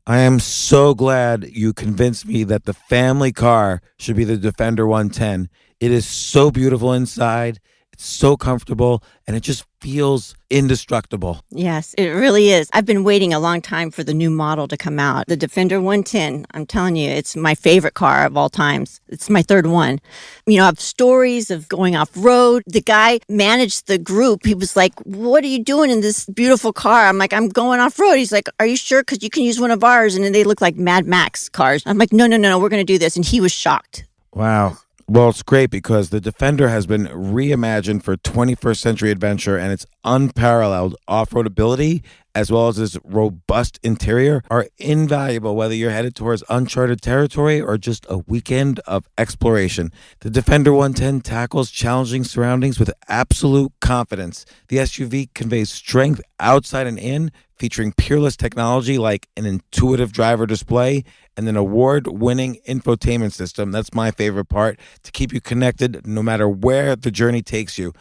I am so glad you convinced me that the family car should be the Defender 110. It is so beautiful inside. It's so comfortable and it just feels indestructible. Yes, it really is. I've been waiting a long time for the new model to come out. The Defender 110, I'm telling you, it's my favorite car of all times. It's my third one. You know, I have stories of going off road. The guy managed the group. He was like, "What are you doing in this beautiful car?" I'm like, "I'm going off road." He's like, "Are you sure? Because you can use one of ours." And then they look like Mad Max cars. I'm like, no, we're going to do this. And he was shocked. Wow. Well, it's great because the Defender has been reimagined for 21st century adventure, and its unparalleled off-road ability as well as its robust interior are invaluable whether you're headed towards uncharted territory or just a weekend of exploration. The Defender 110 tackles challenging surroundings with absolute confidence. The SUV conveys strength outside and in, featuring peerless technology like an intuitive driver display and an award-winning infotainment system. That's my favorite part, to keep you connected no matter where the journey takes you.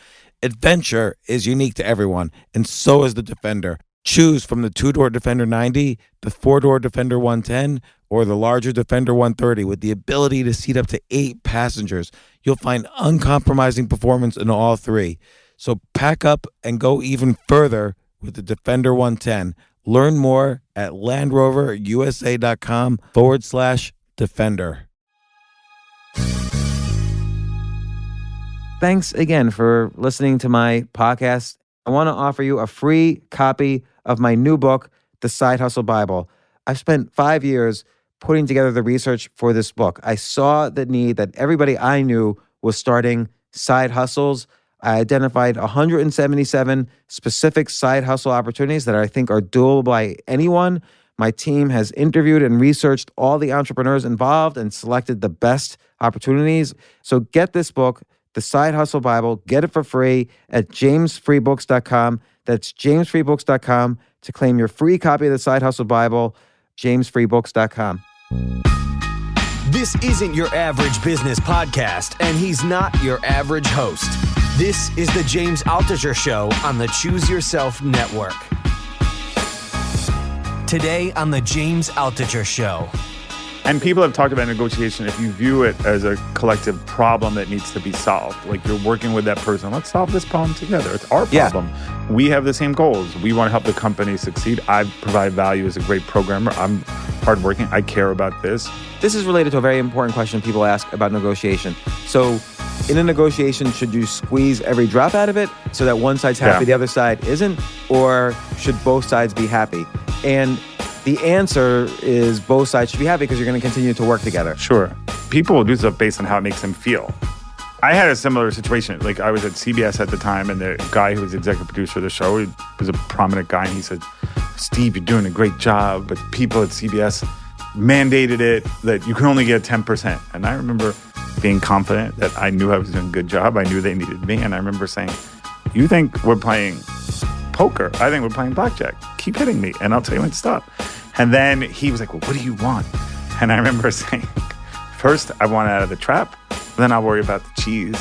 Adventure is unique to everyone, and so is the Defender. Choose from the two-door Defender 90, the four-door Defender 110, or the larger Defender 130 with the ability to seat up to 8 passengers. You'll find uncompromising performance in all three. So pack up and go even further with the Defender 110. Learn more at LandRoverUSA.com/Defender. Thanks again for listening to my podcast. I want to offer you a free copy of my new book, The Side Hustle Bible. I've spent 5 years putting together the research for this book. I saw the need that everybody I knew was starting side hustles. I identified 177 specific side hustle opportunities that I think are doable by anyone. My team has interviewed and researched all the entrepreneurs involved and selected the best opportunities. So get this book, The Side Hustle Bible. Get it for free at jamesfreebooks.com. That's jamesfreebooks.com to claim your free copy of The Side Hustle Bible, jamesfreebooks.com. This isn't your average business podcast, and he's not your average host. This is the James Altucher Show on the Choose Yourself Network. Today on the James Altucher Show. And people have talked about negotiation. If you view it as a collective problem that needs to be solved, like you're working with that person, let's solve this problem together. It's our problem. Yeah. We have the same goals. We want to help the company succeed. I provide value as a great programmer. I'm hardworking. I care about this. This is related to a very important question people ask about negotiation. So in a negotiation, should you squeeze every drop out of it so that one side's happy, the other side isn't? Or should both sides be happy? And the answer is both sides should be happy because you're going to continue to work together. Sure. People will do stuff based on how it makes them feel. I had a similar situation. Like, I was at CBS at the time, and the guy who was executive producer of the show, he was a prominent guy, and he said, "Steve, you're doing a great job, but people at CBS mandated it that you can only get 10%. And I remember being confident that I knew I was doing a good job. I knew they needed me. And I remember saying, "You think we're playing poker? I think we're playing blackjack. Keep hitting me, and I'll tell you when to stop." And then he was like, "Well, what do you want?" And I remember saying, "First, I want out of the trap. Then I'll worry about the cheese."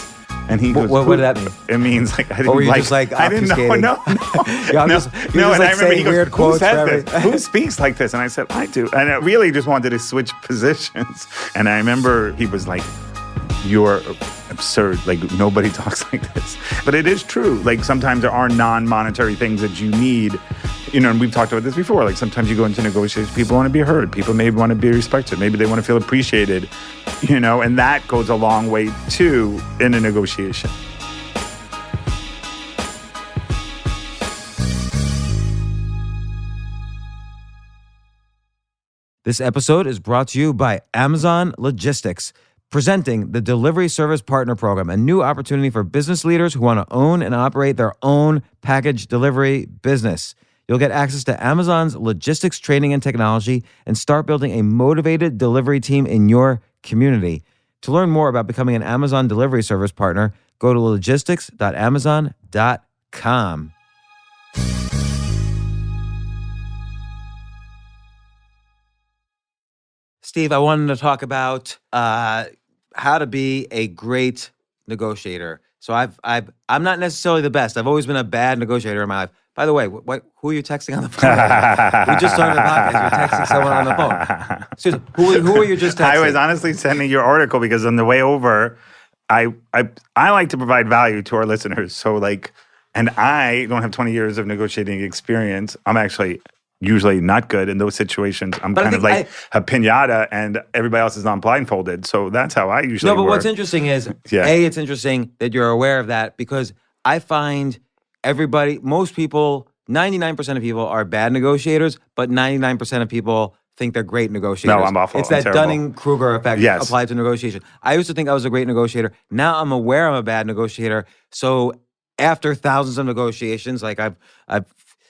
And he goes, what did that mean? It means like I didn't or were you like. just like I didn't know. No. Yeah, no. just, no. And like I remember he goes, weird "Who said quotes this? Who speaks like this?" And I said, "I do." And I really just wanted to switch positions. And I remember he was like, "You're absurd. Like, nobody talks like this." But it is true. Like, sometimes there are non-monetary things that you need. You know, and we've talked about this before. Like, sometimes you go into negotiations, people want to be heard. People maybe want to be respected. Maybe they want to feel appreciated, you know, and that goes a long way, too, in a negotiation. This episode is brought to you by Amazon Logistics, presenting the Delivery Service Partner Program, a new opportunity for business leaders who want to own and operate their own package delivery business. You'll get access to Amazon's logistics training and technology and start building a motivated delivery team in your community. To learn more about becoming an Amazon Delivery Service Partner, go to logistics.amazon.com. Steve, I wanted to talk about how to be a great negotiator. So I'm not necessarily the best. I've always been a bad negotiator in my life, By the way, who are you texting on the phone right now? We just started the podcast. You're texting someone on the phone. Seriously, who are you just texting? I was honestly sending your article because on the way over, I like to provide value to our listeners. So and I don't have 20 years of negotiating experience. I'm actually usually not good in those situations. I'm kind of like a pinata and everybody else is not blindfolded. So that's how I usually work. No, but what's interesting is, it's interesting that you're aware of that because I find most people, 99% of people are bad negotiators, but 99% of people think they're great negotiators. No, I'm awful. It's that Dunning-Kruger effect applied to negotiation. I used to think I was a great negotiator. Now I'm aware I'm a bad negotiator. So after thousands of negotiations, like I've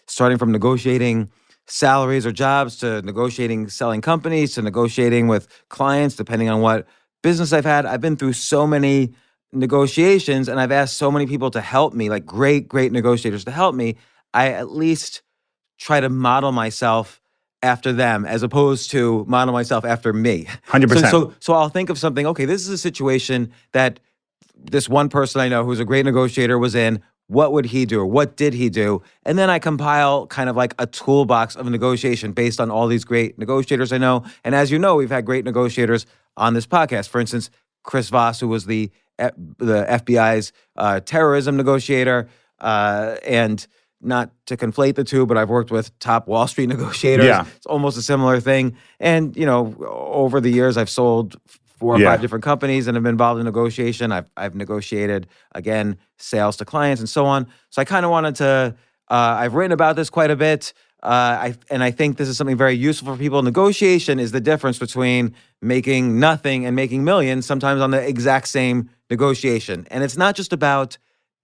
starting from negotiating salaries or jobs to negotiating selling companies to negotiating with clients, depending on what business I've had. I've been through so many negotiations and I've asked so many people to help me, like great negotiators to help me. I at least try to model myself after them as opposed to model myself after me. 100%. So I'll think of something, okay, this is a situation that this one person I know who's a great negotiator was in. What would he do? Or what did he do? And then I compile kind of like a toolbox of negotiation based on all these great negotiators I know. And as you know, we've had great negotiators on this podcast. For instance, Chris Voss, who was the FBI's terrorism negotiator, and not to conflate the two, but I've worked with top Wall Street negotiators. Yeah. It's almost a similar thing. And, over the years, I've sold 4 or 5 different companies and have been involved in negotiation. I've negotiated, again, sales to clients and so on. So I kind of wanted to, I've written about this quite a bit. And I think this is something very useful for people. Negotiation is the difference between making nothing and making millions, sometimes on the exact same negotiation. And it's not just about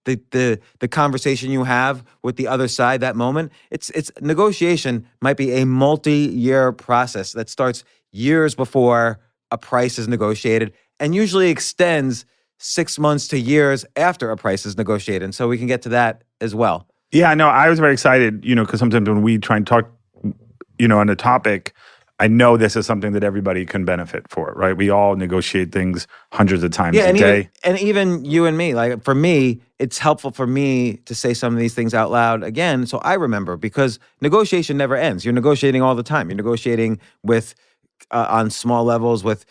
the conversation you have with the other side that moment. It's negotiation might be a multi-year process that starts years before a price is negotiated and usually extends 6 months to years after a price is negotiated. And so we can get to that as well. Yeah, no, I was very excited, because sometimes when we try and talk, on a topic, I know this is something that everybody can benefit for, right? We all negotiate things hundreds of times a day. Even you and me, like for me, it's helpful for me to say some of these things out loud again so I remember because negotiation never ends. You're negotiating all the time. You're negotiating with on small levels with,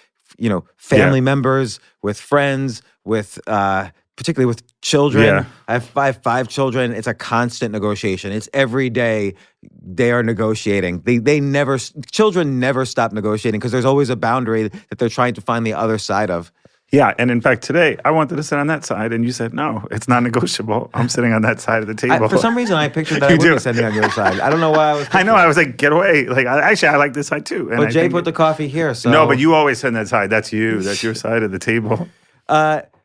family members, with friends, with particularly with children. Yeah. I have 5 children. It's a constant negotiation. It's every day they are negotiating. Children never stop negotiating because there's always a boundary that they're trying to find the other side of. Yeah, and in fact, today, I wanted to sit on that side, and you said, no, it's not negotiable. I'm sitting on that side of the table. For some reason, I pictured that I would be sitting on your side. I don't know why I was I know, I was like, get away. Like, I like this side too. And but Jay put the coffee here, so... No, but you always sit on that side. That's you. That's your side of the table.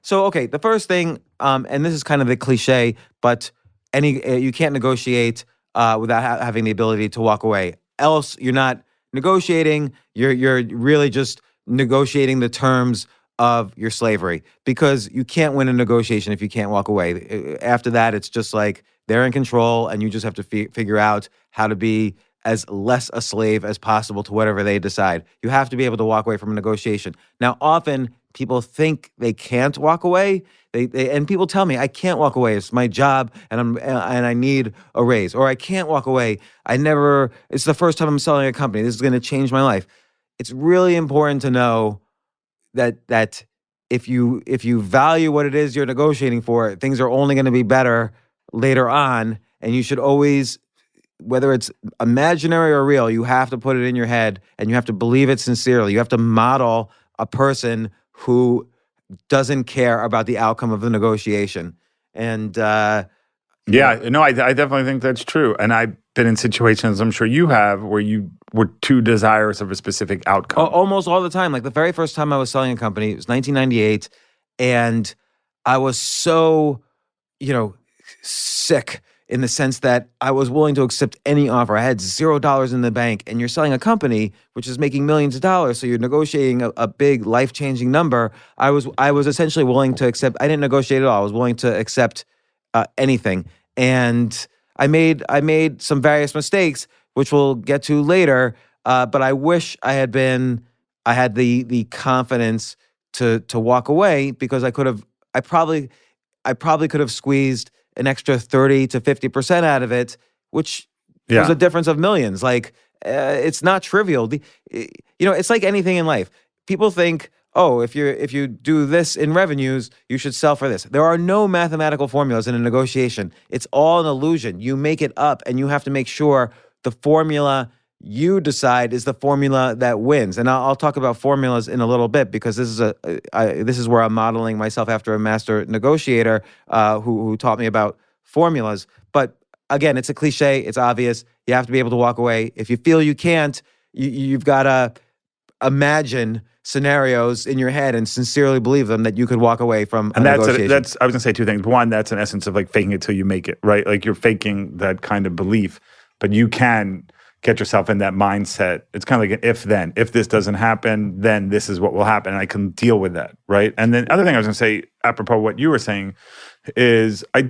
So, okay, the first thing, and this is kind of the cliche, but you can't negotiate without having the ability to walk away. Else, you're not negotiating. You're really just negotiating the terms of your slavery because you can't win a negotiation if you can't walk away. After that, it's just like they're in control and you just have to figure out how to be as less a slave as possible to whatever they decide. You have to be able to walk away from a negotiation. Now, often people think they can't walk away. And people tell me, I can't walk away. It's my job and I need a raise. Or I can't walk away. It's the first time I'm selling a company. This is going to change my life. It's really important to know that if you value what it is you're negotiating for, things are only going to be better later on. And you should always, whether it's imaginary or real, you have to put it in your head and you have to believe it sincerely. You have to model a person who doesn't care about the outcome of the negotiation. And I definitely think that's true. And I've been in situations, I'm sure you have, where you were too desirous of a specific outcome. Almost all the time. Like the very first time I was selling a company, it was 1998, and I was so, sick in the sense that I was willing to accept any offer. I had $0 in the bank, and you're selling a company which is making millions of dollars, so you're negotiating a big life-changing number. I was essentially willing to accept. I didn't negotiate at all. I was willing to accept anything, and I made some various mistakes, which we'll get to later. But I wish I had the confidence to walk away because I probably could have squeezed an extra 30 to 50% out of it which Yeah. was a difference of millions. Like, it's not trivial. It's like anything in life. People think, oh, if you do this in revenues, you should sell for this. There are no mathematical formulas in a negotiation. It's all an illusion. You make it up, and you have to make sure the formula you decide is the formula that wins. And I'll talk about formulas in a little bit, because this is where I'm modeling myself after a master negotiator who taught me about formulas. But again, it's a cliche. It's obvious. You have to be able to walk away. If you feel you can't, you've got to imagine scenarios in your head and sincerely believe them that you could walk away from a negotiation. That's I was gonna say two things. One, that's an essence of like faking it till you make it, right? Like you're faking that kind of belief, but you can get yourself in that mindset. It's kind of like an if-then. If this doesn't happen, then this is what will happen, and I can deal with that, right? And then other thing I was gonna say, apropos what you were saying, is I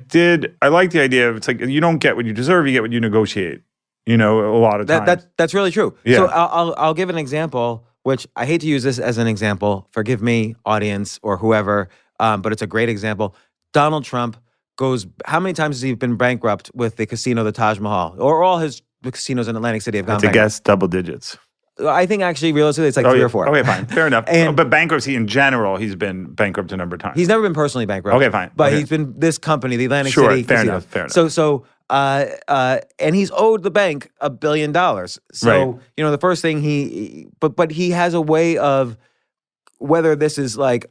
like the idea of, it's like you don't get what you deserve, you get what you negotiate. A lot of times. That's really true. Yeah. So I'll give an example, which I hate to use this as an example. Forgive me, audience or whoever, but it's a great example. Donald Trump goes. How many times has he been bankrupt with the casino, the Taj Mahal, or all his casinos in Atlantic City have gone To bankrupt? guess, double digits. I think actually, realistically, it's like 3 or 4. Okay, fine. Fair enough. And- but bankruptcy in general, he's been bankrupt a number of times. He's never been personally bankrupt. Okay, fine. But Okay. he's been this company, the Atlantic Sure, City fair Casino. enough, fair enough. So, and he's owed the bank $1 billion. So, Right. the first thing but he has a way of, whether this is like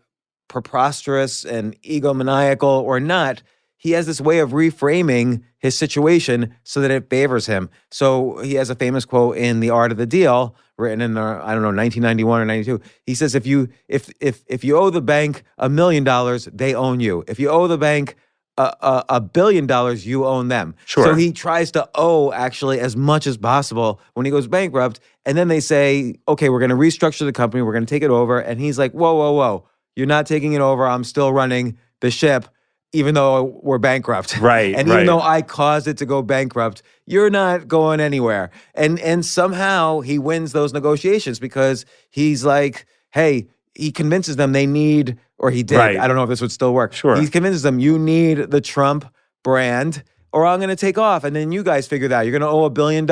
preposterous and egomaniacal or not, he has this way of reframing his situation so that it favors him. So he has a famous quote in The Art of the Deal, written in 1991 or 92. He says, if you owe the bank $1 million, they own you. If you owe the bank $1 billion, you own them. Sure. So he tries to owe actually as much as possible when he goes bankrupt. And then they say, okay, we're going to restructure the company. We're going to take it over. And he's like, whoa. You're not taking it over. I'm still running the ship, even though we're bankrupt. Right, And even though I caused it to go bankrupt, you're not going anywhere. And somehow he wins those negotiations, because he's like, hey, he convinces them they need, or he did. Right. I don't know if this would still work. Sure. He convinces them, you need the Trump brand, or I'm going to take off. And then you guys figure it out. You're going to owe $1 billion.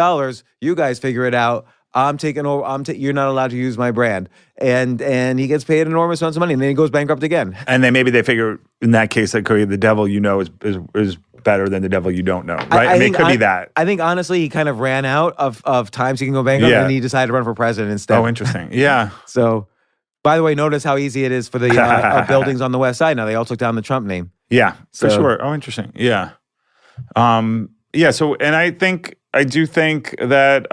You guys figure it out. I'm taking over. You're not allowed to use my brand. And he gets paid enormous amounts of money, and then he goes bankrupt again. And then maybe they figure, in that case, that the devil is better than the devil you don't know, right? I mean, it could be that. I think honestly, he kind of ran out of times he can go bankrupt, and he decided to run for president instead. Oh, interesting. Yeah. So, by the way, notice how easy it is for the buildings on the West Side now. They all took down the Trump name. Yeah, for So- sure. Oh, interesting. Yeah. So, and I do think that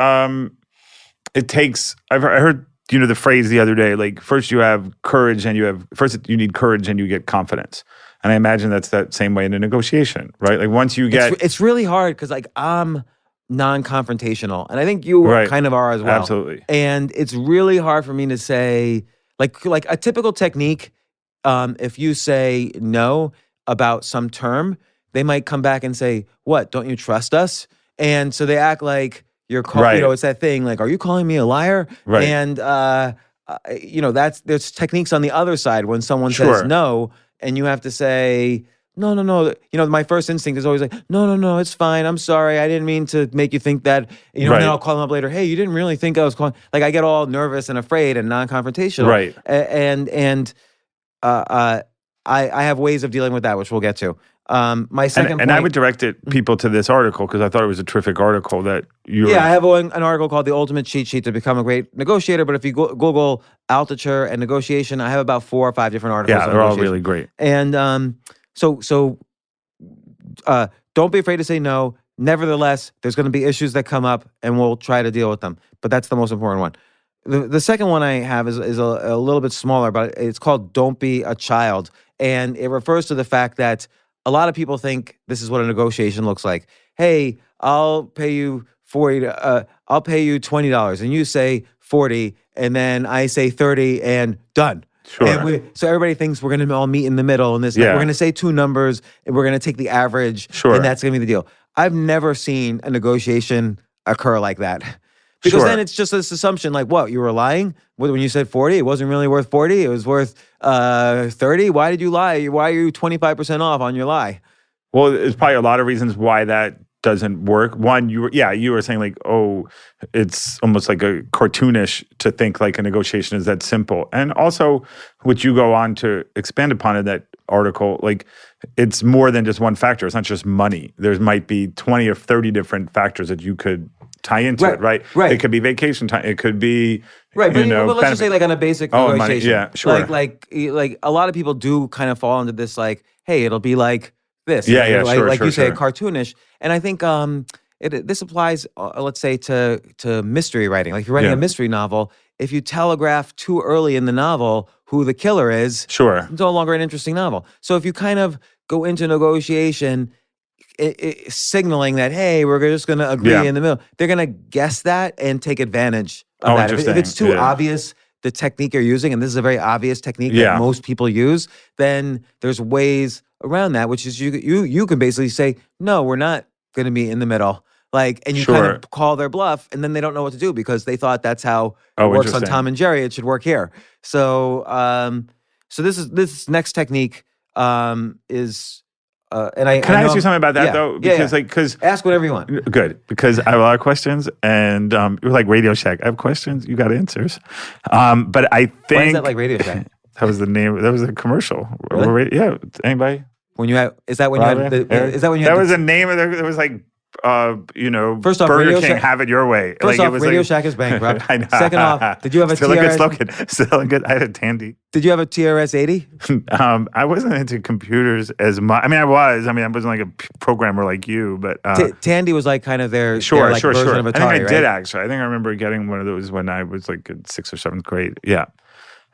it takes, I heard, the phrase the other day, like first you have courage and you need courage and you get confidence. And I imagine that's that same way in a negotiation, right? Like once you get... It's really hard, because like I'm non-confrontational, and I think you kind of are as well. Absolutely. And it's really hard for me to say, like a typical technique, if you say no about some term, they might come back and say, what, don't you trust us? And so they act like you're calling, it's that thing, like, are you calling me a liar? Right. And, there's techniques on the other side when someone says no, and you have to say, no. My first instinct is always like, no, it's fine. I'm sorry. I didn't mean to make you think that, and then I'll call them up later. Hey, you didn't really think I was calling. Like I get all nervous and afraid and non-confrontational. Right. I have ways of dealing with that, which we'll get to. My second point, and I would direct people to this article, because I thought it was a terrific article that you... Yeah, I have an article called The Ultimate Cheat Sheet to Become a Great Negotiator, but if you Google Altucher and negotiation, I have about 4 or 5 different articles. Yeah, on they're all negotiation. really great. And don't be afraid to say no. Nevertheless, there's going to be issues that come up, and we'll try to deal with them. But that's the most important one. The second one I have is a little bit smaller, but it's called Don't Be a Child. And it refers to the fact that a lot of people think this is what a negotiation looks like. Hey, I'll pay you I'll pay you $20, and you say 40, and then I say 30, and done. Sure. And so everybody thinks we're going to all meet in the middle, and we're going to say 2 numbers, and we're going to take the average, and that's going to be the deal. I've never seen a negotiation occur like that. Because then it's just this assumption, like, what, you were lying? When you said 40, it wasn't really worth 40, it was worth 30? Why did you lie? Why are you 25% off on your lie? Well, there's probably a lot of reasons why that doesn't work. One, you were saying like, oh, it's almost like a cartoonish to think like a negotiation is that simple. And also, which you go on to expand upon in that article, like it's more than just one factor. It's not just money. There might be 20 or 30 different factors that you could tie into it, right? Right. It could be vacation time. It could be, right. But, but let's just say like on a basic money. negotiation. Yeah, sure. Like a lot of people do kind of fall into this like, hey, it'll be like this. Yeah, like, sure, like sure, you say, sure. cartoonish. And I think this applies, let's say, to mystery writing. Like if you're writing a mystery novel, if you telegraph too early in the novel who the killer is, Sure. it's no longer an interesting novel. So if you kind of go into negotiation signaling that, hey, we're just going to agree in the middle, they're going to guess that and take advantage of that. If it's too obvious, the technique you're using, and this is a very obvious technique that most people use, then there's ways around that, which is you can basically say, no, we're not going to be in the middle. Like, and you kind of call their bluff, and then they don't know what to do because they thought that's how it works on Tom and Jerry. It should work here. So, so this next technique is, and I can I ask you something about that though? Because because ask whatever you want. Good, because I have a lot of questions, and you're like Radio Shack. I have questions, you got answers. But I think why is that like Radio Shack? That was the name. That was a commercial. Really? Yeah. Anybody? When you have is that when Robin? You had is that when you that had was the name of there was like first off, Burger Radio King, Shack, have it your way. First like, off, it was Radio like, Shack is bankrupt. I know. Second off, did you have a Still TRS? a good slogan. Still a good. I had a Tandy. Did you have a TRS 80? I wasn't into computers as much. I mean, I wasn't like a programmer like you, but Tandy was like kind of their version of Atari, I think I did actually. I think I remember getting one of those when I was like in 6th or 7th grade. Yeah.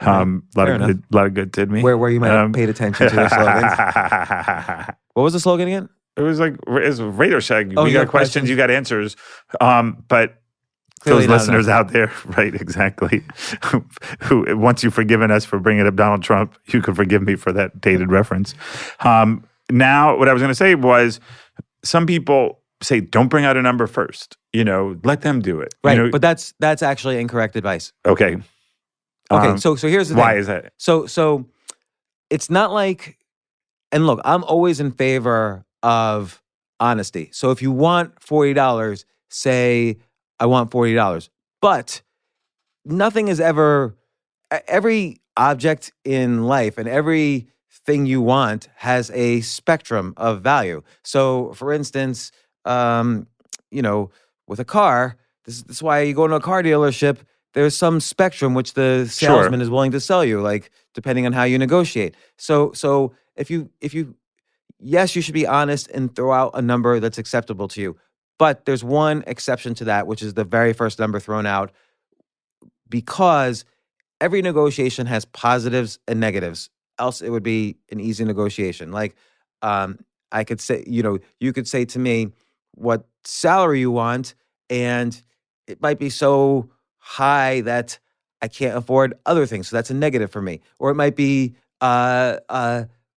A lot of good did me. Where you might have paid attention to the slogans. What was the slogan again? It was like it's Radio Shack. Oh, we got questions, you got answers. But Clearly those listeners out there, right? Exactly. Who once you've forgiven us for bringing up Donald Trump, you can forgive me for that dated reference. Now, what I was going to say was, some people say don't bring out a number first. Let them do it. Right, but that's actually incorrect advice. Okay. Okay, so here's the thing. Why is that? So it's not like, and look, I'm always in favor of honesty. So if you want $40, say, I want $40. But nothing is ever, every object in life and everything you want has a spectrum of value. So for instance, with a car, this is why you go into a car dealership, there's some spectrum which the salesman is willing to sell you, like depending on how you negotiate. So if you yes, you should be honest and throw out a number that's acceptable to you. But there's one exception to that, which is the very first number thrown out, because every negotiation has positives and negatives. Else it would be an easy negotiation. Like I could say, you could say to me what salary you want, and it might be so high that I can't afford other things. So that's a negative for me. Or it might be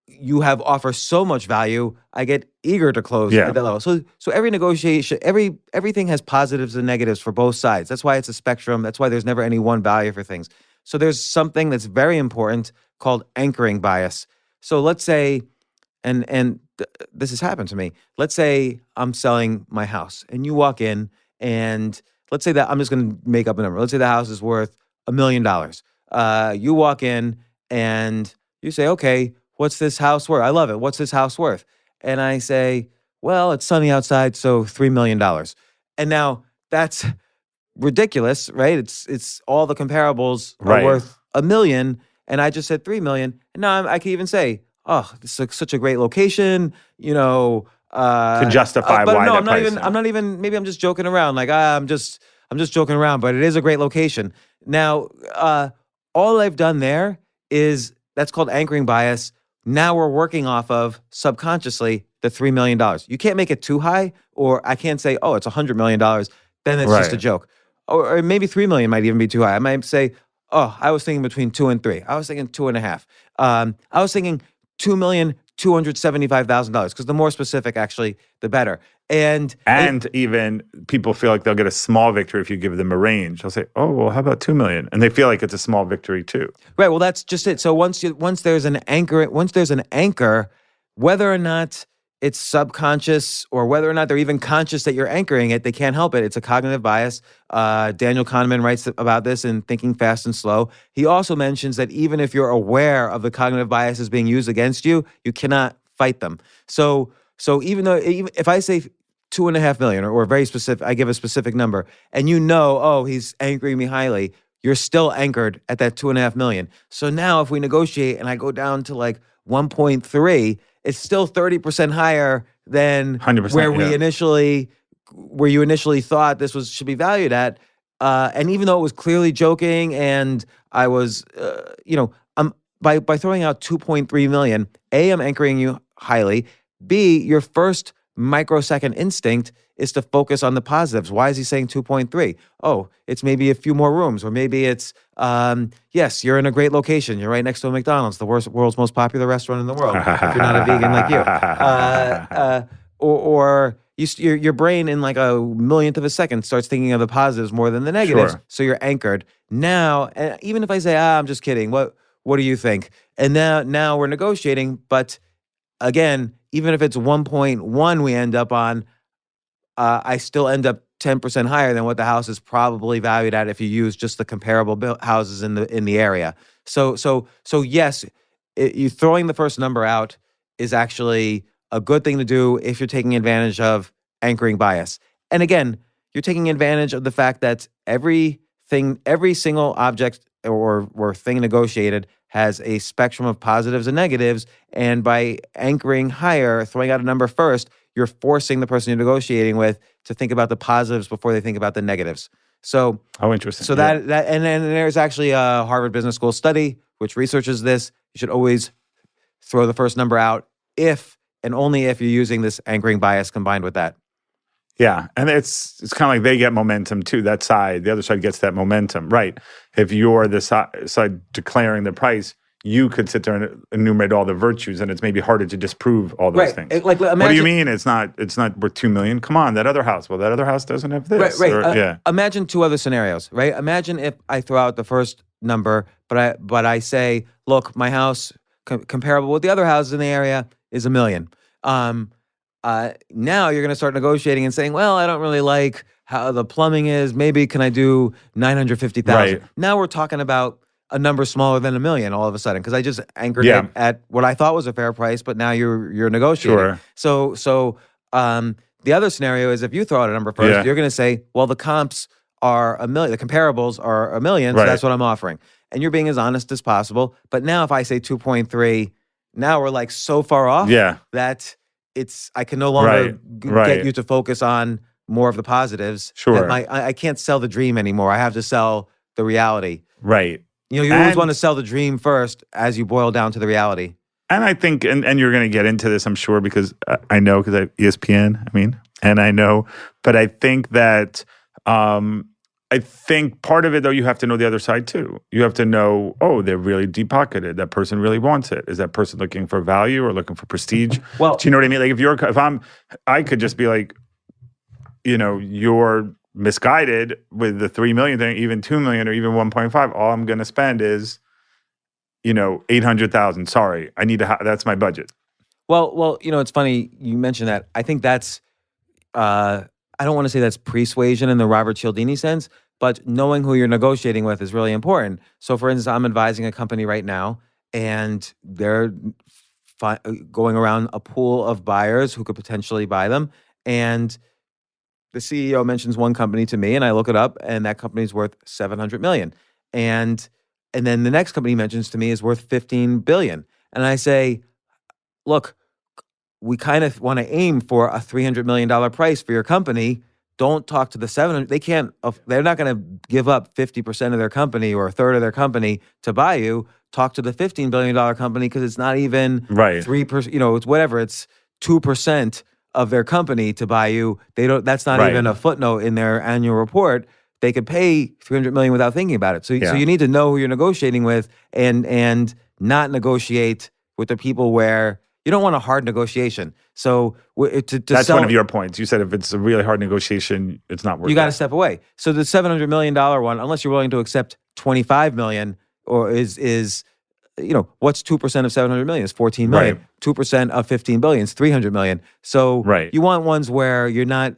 you have offer so much value, I get eager to close at that level. So every negotiation, everything has positives and negatives for both sides. That's why it's a spectrum. That's why there's never any one value for things. So there's something that's very important called anchoring bias. So let's say, and this has happened to me. Let's say I'm selling my house and you walk in, and let's say that I'm just going to make up a number. Let's say the house is worth $1 million. You walk in and you say, okay, what's this house worth? I love it. What's this house worth? And I say, well, it's sunny outside, so $3 million. And now that's ridiculous, right? It's all the comparables are worth $1 million, and I just said $3 million. And now I can even say, oh, this is such a great location, to justify but why no, that I'm not even. Maybe I'm just joking around. Like I'm just joking around. But it is a great location. Now, all I've done there is that's called anchoring bias. Now we're working off of subconsciously the $3 million. You can't make it too high, or I can't say, oh, it's $100 million. Then it's just a joke. Or maybe 3 million might even be too high. I might say, oh, I was thinking between 2 and 3. I was thinking 2.5. I was thinking $2,275,000, because the more specific, actually, the better. And even people feel like they'll get a small victory if you give them a range. They'll say, "Oh, well, how about 2 million?" And they feel like it's a small victory too. Right. Well, that's just it. So once there's an anchor, whether or not it's subconscious, or whether or not they're even conscious that you're anchoring it, they can't help it. It's a cognitive bias. Daniel Kahneman writes about this in Thinking Fast and Slow. He also mentions that even if you're aware of the cognitive biases being used against you, you cannot fight them. So even if I say 2.5 million or very specific, I give a specific number, and oh, he's anchoring me highly, you're still anchored at that 2.5 million. So now if we negotiate and I go down to like 1.3, it's still 30% higher than 100%, where you initially thought this should be valued at. And even though it was clearly joking, and I was, by throwing out 2.3 million, A, I'm anchoring you highly. B, your first microsecond instinct is to focus on the positives. Why is he saying 2.3? Oh, it's maybe a few more rooms, or maybe it's, yes, you're in a great location. You're right next to a McDonald's, the world's most popular restaurant in the world, if you're not a vegan like you. Your brain in like a millionth of a second starts thinking of the positives more than the negatives. Sure. So you're anchored. Now, even if I say, I'm just kidding, what do you think? And now we're negotiating, but again, even if it's 1.1 we end up on, I still end up 10% higher than what the house is probably valued at if you use just the comparable houses in the area. So yes, you throwing the first number out is actually a good thing to do if you're taking advantage of anchoring bias. And again, you're taking advantage of the fact that every single object or thing negotiated has a spectrum of positives and negatives. And by anchoring higher, throwing out a number first, you're forcing the person you're negotiating with to think about the positives before they think about the negatives. So, interesting. So that and then there's actually a Harvard Business School study which researches this. You should always throw the first number out if and only if you're using this anchoring bias combined with that. Yeah, and it's kind of like they get momentum too. That side, the other side gets that momentum, right? If you're the side declaring the price, you could sit there and enumerate all the virtues, and it's maybe harder to disprove all those things. Imagine, what do you mean it's not worth 2 million? Come on, that other house. Well, that other house doesn't have this. Right. Imagine two other scenarios, right? Imagine if I throw out the first number, but I say, look, my house comparable with the other houses in the area is $1 million. Now you're going to start negotiating and saying, well, I don't really like how the plumbing is. Maybe can I do 950,000? Right. Now we're talking about a number smaller than $1 million all of a sudden because I just anchored it at what I thought was a fair price, but now you're negotiating. Sure. So the other scenario is if you throw out a number first, you're going to say, well, the comps are $1 million, the comparables are $1 million, so that's what I'm offering, and you're being as honest as possible. But now if I say 2.3, now we're like so far off that I can no longer get you to focus on more of the positives. Sure. I can't sell the dream anymore. I have to sell the reality. Right. You always want to sell the dream first as you boil down to the reality. And I think, and you're going to get into this, I'm sure, because I know, because I have ESPN, and I know, but I think that, I think part of it, though, you have to know the other side, too. You have to know, they're really deep-pocketed. That person really wants it. Is that person looking for value or looking for prestige? Well, do you know what I mean? Like, I could just be like, you're misguided with the 3 million thing, even 2 million or even 1.5. All I'm going to spend is, 800,000. Sorry, I need to. That's my budget. Well, it's funny you mentioned that. I think that's. I don't want to say that's persuasion in the Robert Cialdini sense, but knowing who you're negotiating with is really important. So, for instance, I'm advising a company right now, and they're going around a pool of buyers who could potentially buy them, and the CEO mentions one company to me, and I look it up, and that company's worth $700 million. And then the next company mentions to me is worth $15 billion. And I say, look, we kind of want to aim for a $300 million price for your company. Don't talk to the 700. They're not going to give up 50% of their company or a third of their company to buy you. Talk to the $15 billion company because it's not even 3%, it's whatever. It's 2% of their company to buy you. That's not even a footnote in their annual report. They could pay $300 million without thinking about it. So you need to know who you're negotiating with and not negotiate with the people where you don't want a hard negotiation. So that's one of your points. You said if it's a really hard negotiation, it's not worth it. You got to step away. So the $700 million one, unless you're willing to accept $25 million, or is what's 2% of 700 million is 14 million. Right. 2% of 15 billion is 300 million. So Right. you want ones where you're not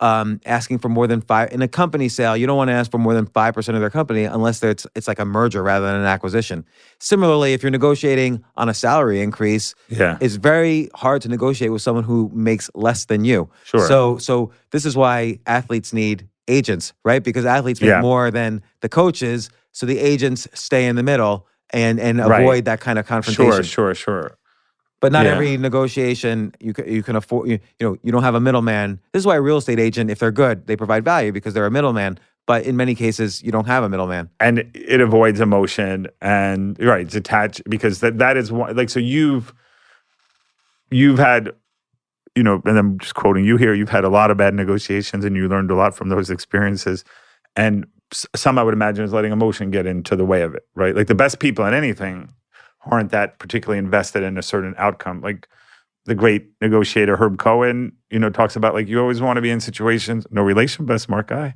asking for more than five in a company sale. You don't want to ask for more than 5% of their company unless it's like a merger rather than an acquisition. Similarly, if you're negotiating on a salary increase, Yeah. it's very hard to negotiate with someone who makes less than you. Sure. So this is why athletes need agents, right? Because athletes make Yeah. more than the coaches, so the agents stay in the middle and Right. avoid that kind of confrontation. Sure. But not Yeah. every negotiation you can afford. You don't have a middleman. This is why a real estate agent, if they're good, they provide value because they're a middleman. But in many cases, you don't have a middleman. And it avoids emotion and right, it's attached because that is one, like, so you've had, and I'm just quoting you here, you've had a lot of bad negotiations and you learned a lot from those experiences. And some I would imagine is letting emotion get into the way of it, right? Like the best people in anything aren't that particularly invested in a certain outcome. Like the great negotiator Herb Cohen, talks about, like, you always want to be in situations, no relation, but a smart guy.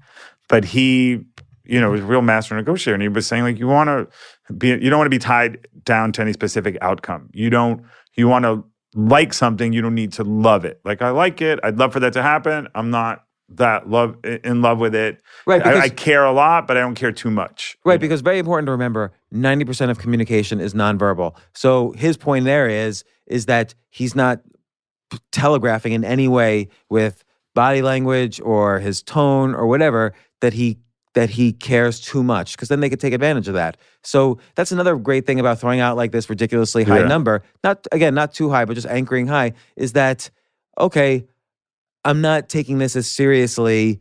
But he, was a real master negotiator. And he was saying, like, you don't want to be tied down to any specific outcome. You want to like something, you don't need to love it. Like, I like it, I'd love for that to happen. I'm not in love with it. Right, because, I care a lot, but I don't care too much. Right, because very important to remember, 90% of communication is nonverbal. So his point there is that he's not telegraphing in any way with body language or his tone or whatever that he cares too much, because then they could take advantage of that. So that's another great thing about throwing out like this ridiculously high number. Not too high, but just anchoring high, is that, okay, I'm not taking this as seriously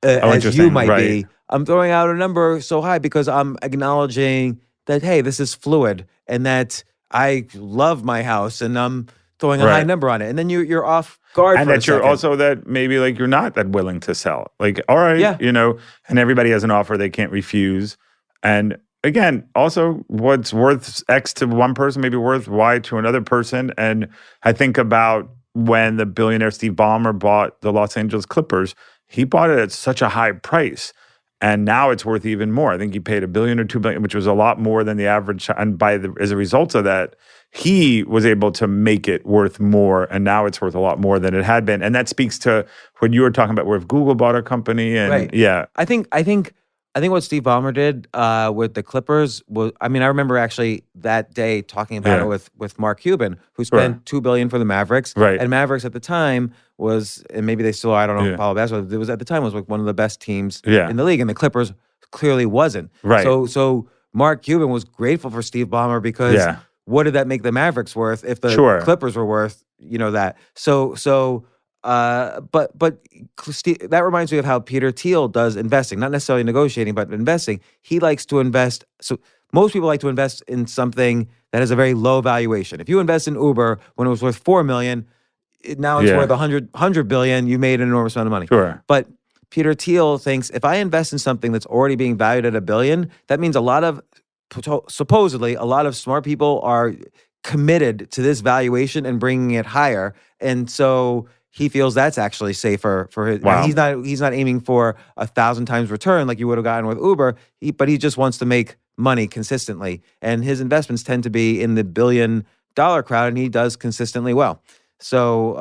as you might be. I'm throwing out a number so high because I'm acknowledging that, hey, this is fluid and that I love my house and I'm throwing a high number on it. And then you're off guard and for a that you're second. also that maybe like you're not that willing to sell. Like, all right, and everybody has an offer they can't refuse. And again, also what's worth X to one person may be worth Y to another person. And I think about when the billionaire Steve Ballmer bought the Los Angeles Clippers, he bought it at such a high price. And now it's worth even more. I think he paid $1 billion or $2 billion, which was a lot more than the average. And as a result of that, he was able to make it worth more. And now it's worth a lot more than it had been. And that speaks to what you were talking about, where if Google bought a company and I think what Steve Ballmer did with the Clippers was, I remember actually that day talking about it with Mark Cuban, who spent $2 billion for the Mavericks. Right. And Mavericks at the time was, and maybe they still are, I don't know, follow basketball. It was at the time was like one of the best teams in the league, and the Clippers clearly wasn't. Right. So Mark Cuban was grateful for Steve Ballmer because what did that make the Mavericks worth if the Clippers were worth that? But Steve, that reminds me of how Peter Thiel does investing, not necessarily negotiating, but investing. He likes to invest. So most people like to invest in something that has a very low valuation. If you invest in Uber when it was worth $4 million, now it's worth $100 billion. You made an enormous amount of money. Sure. But Peter Thiel thinks if I invest in something that's already being valued at $1 billion, that means supposedly a lot of smart people are committed to this valuation and bringing it higher, and so he feels that's actually safer for his. Wow. He's not aiming for 1,000 times return like you would have gotten with Uber. But he just wants to make money consistently, and his investments tend to be in the $1 billion crowd, and he does consistently well. So,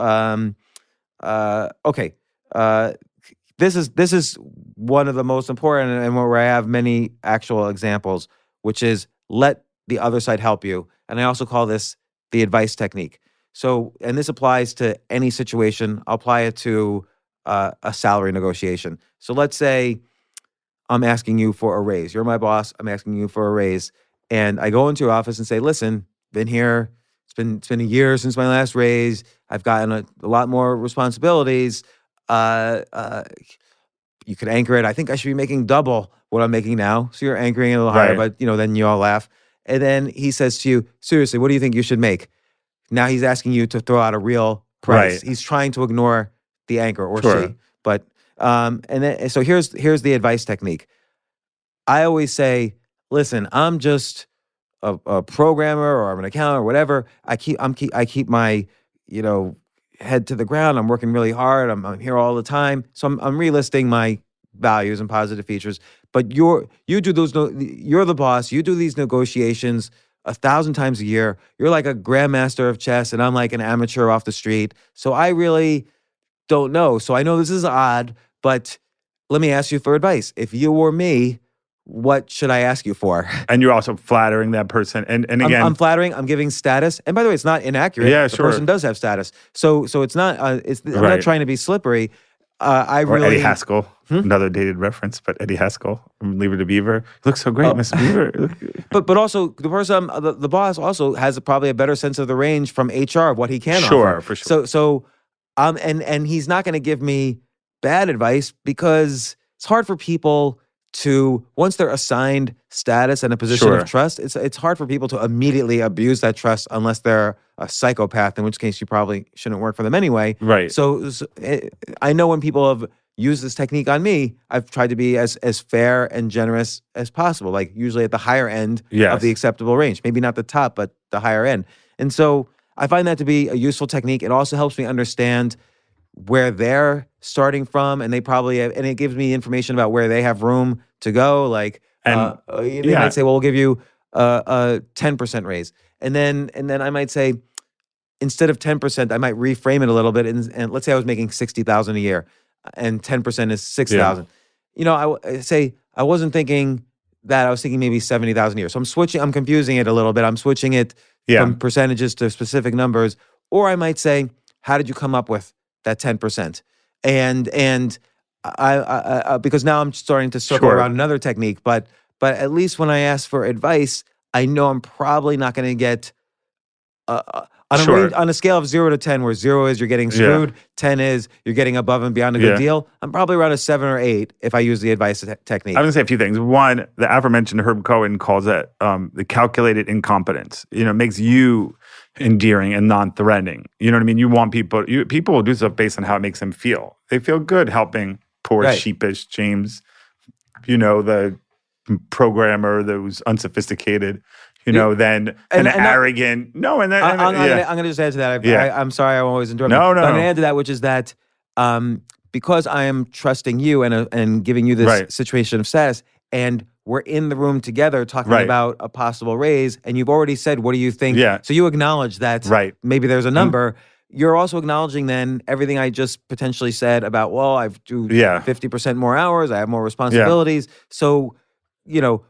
this is one of the most important, and where I have many actual examples, which is let the other side help you. And I also call this the advice technique. So, and this applies to any situation. I'll apply it to a salary negotiation. So let's say I'm asking you for a raise. You're my boss. I'm asking you for a raise. And I go into your office and say, listen, been here. It's been a year since my last raise. I've gotten a lot more responsibilities. You could anchor it. I think I should be making double what I'm making now. So you're anchoring it a little higher, but then you all laugh. And then he says to you, seriously, what do you think you should make? Now he's asking you to throw out a real price. Right. He's trying to ignore the anchor, or she. But and then so here's the advice technique. I always say, listen, I'm just a programmer, or I'm an accountant, or whatever. I keep my head to the ground. I'm working really hard. I'm here all the time. So I'm relisting my values and positive features. But you're the boss. You do these negotiations. 1,000 times a year. You're like a grandmaster of chess, and I'm like an amateur off the street. So I really don't know. So I know this is odd, but let me ask you for advice. If you were me, what should I ask you for? And you're also flattering that person. And again, I'm flattering. I'm giving status. And by the way, it's not inaccurate. Yeah, the sure. person does have status. So it's not. I'm not Right. trying to be slippery. or Eddie Haskell, another dated reference, but Eddie Haskell from Leave It to Beaver. You look so great, Miss Beaver. But also the person, the boss also has probably a better sense of the range from HR of what he can Sure, offer. for sure. So and he's not going to give me bad advice because it's hard for people to, once they're assigned status and a position Sure. of trust, it's hard for people to immediately abuse that trust unless they're a psychopath, in which case you probably shouldn't work for them anyway. Right. So I know when people have used this technique on me, I've tried to be as fair and generous as possible, like usually at the higher end Yes. of the acceptable range. Maybe not the top, but the higher end. And so I find that to be a useful technique. It also helps me understand where they're starting from, and they probably have, and it gives me information about where they have room to go. Like, And- they yeah. might say, "Well, we'll give you a 10% raise," and then I might say, instead of 10%, I might reframe it a little bit, and let's say I was making 60,000 a year, and 10% is 6,000. You know, I say I wasn't thinking that. I was thinking maybe 70,000 a year. So I'm confusing it a little bit. I'm switching it Yeah. from percentages to specific numbers, or I might say, "How did you come up with that 10%?" And I because now I'm starting to circle Sure. around another technique, but at least when I ask for advice, I know I'm probably not going to get Sure. on a scale of 0 to 10, where 0 is you're getting screwed, 10 is you're getting above and beyond a good Yeah. deal. I'm probably around a 7 or 8 if I use the advice technique. I'm going to say a few things. One, the aforementioned Herb Cohen calls that the calculated incompetence. You know, it makes you endearing and non-threatening. You know what I mean? You want people will do stuff based on how it makes them feel. They feel good helping poor, Right. sheepish James, you know, the programmer that was unsophisticated, you know, then and an arrogant. No, and then, I'm yeah. going to just add to that. Yeah. I'm sorry, I'm always interrupting. No, But I'm going to no. add to that, which is that because I am trusting you and giving you this Right. situation of status, and we're in the room together talking Right. about a possible raise, and you've already said, what do you think? Yeah. So you acknowledge that Right. maybe there's a number. You're also acknowledging then everything I just potentially said about, well, I do Yeah. 50% more hours, I have more responsibilities. So, you know,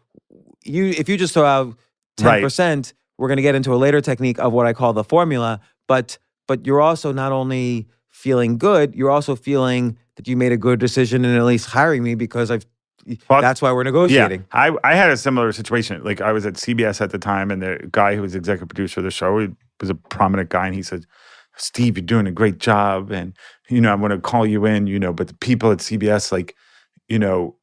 if you just throw out 10%, we're going to get into a later technique of what I call the formula, but you're also not only feeling good, you're also feeling that you made a good decision in at least hiring me because Well, that's why we're negotiating. Yeah, I had a similar situation. Like I was at CBS at the time, and the guy who was executive producer of the show, he was a prominent guy, and he said, "Steve, you're doing a great job, and you know I'm going to call you in, you know, but the people at CBS, like, you know,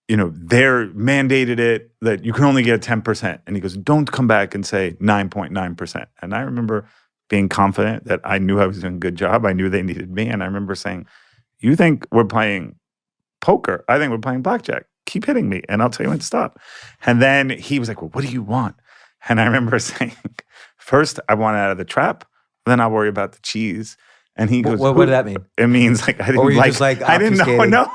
they're mandated it that you can only get 10%." And he goes, "Don't come back and say 9.9%." And I remember being confident that I knew I was doing a good job. I knew they needed me, and I remember saying, "You think we're playing poker? I think we're playing blackjack. Keep hitting me, and I'll tell you when to stop." And then he was like, "Well, what do you want?" And I remember saying, "First, I want out of the trap. Then I'll worry about the cheese." And he goes, What did that mean? It means like I didn't Or were you like. just, like, I didn't know. obfuscating? No,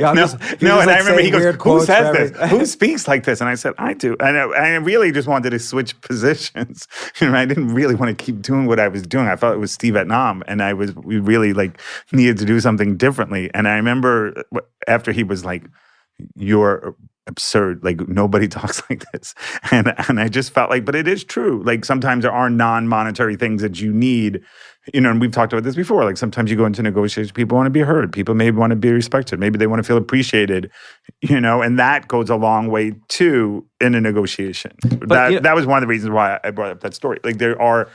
Yeah, I'm no, just- you're no. just, And like, I remember he saying goes, weird "Who quotes says for this? everything." Who speaks like this?" And I said, "I do." And I really just wanted to switch positions. You know, I didn't really want to keep doing what I was doing. I felt it was Steve Vietnam, and we really like needed to do something differently. And I remember after he was like, "You're absurd. Like nobody talks like this." And I just felt like, but it is true. Like sometimes there are non-monetary things that you need, you know, and we've talked about this before. Like sometimes you go into negotiations, people want to be heard. People maybe want to be respected. Maybe they want to feel appreciated, you know, and that goes a long way too in a negotiation. That was one of the reasons why I brought up that story. Like there are,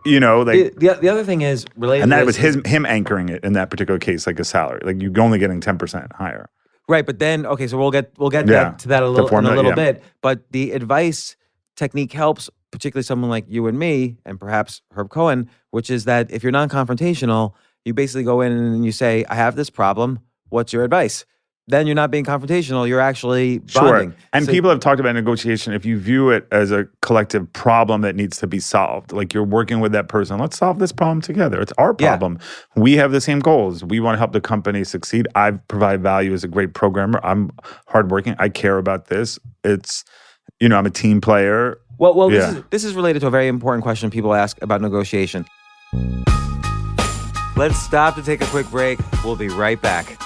you know, like, The other thing is related and to that this was is- him anchoring it in that particular case, like a salary. Like you're only getting 10% higher. Right, but then okay, so we'll get Yeah. to that The in a formula, little yeah. bit. But the advice technique helps, particularly someone like you and me, and perhaps Herb Cohen, which is that if you're non-confrontational, you basically go in and you say, "I have this problem. What's your advice?" Then you're not being confrontational. You're actually bonding. Sure. And So- people have talked about negotiation. If you view it as a collective problem that needs to be solved, like you're working with that person, let's solve this problem together. It's our Yeah. problem. We have the same goals. We want to help the company succeed. I provide value as a great programmer. I'm hardworking. I care about this. It's, I'm a team player. Well, Yeah. this is related to a very important question people ask about negotiation. Let's stop to take a quick break. We'll be right back.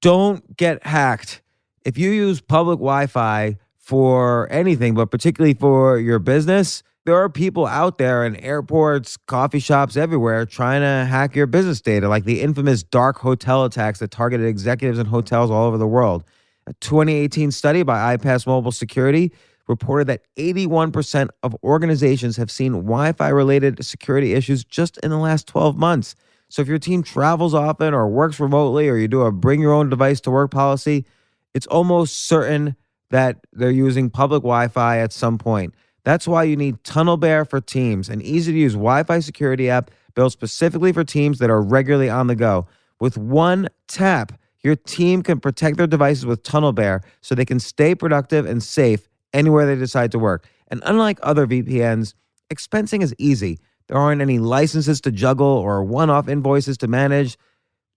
Don't get hacked. If you use public Wi-Fi for anything, but particularly for your business, there are people out there in airports, coffee shops, everywhere trying to hack your business data, like the infamous dark hotel attacks that targeted executives in hotels all over the world. A 2018 study by iPass Mobile Security reported that 81% of organizations have seen Wi-Fi related security issues just in the last 12 months. So if your team travels often or works remotely or you do a bring your own device to work policy, it's almost certain that they're using public Wi-Fi at some point. That's why you need TunnelBear for Teams, an easy-to-use Wi-Fi security app built specifically for teams that are regularly on the go. With one tap, your team can protect their devices with TunnelBear so they can stay productive and safe anywhere they decide to work. And unlike other VPNs, expensing is easy. There aren't any licenses to juggle or one-off invoices to manage.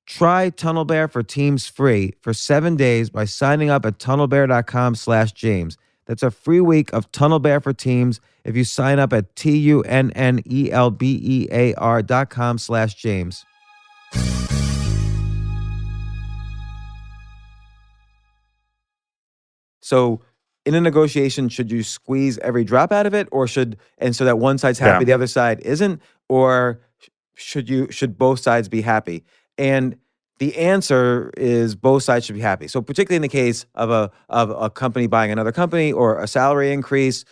Try TunnelBear for Teams free for 7 days by signing up at tunnelbear.com/James. That's a free week of TunnelBear for Teams if you sign up at tunnelbear.com/James. So in a negotiation, should you squeeze every drop out of it, or so that one side's happy, Yeah. the other side isn't, or should both sides be happy? And the answer is both sides should be happy. So particularly in the case of a company buying another company or a salary increase,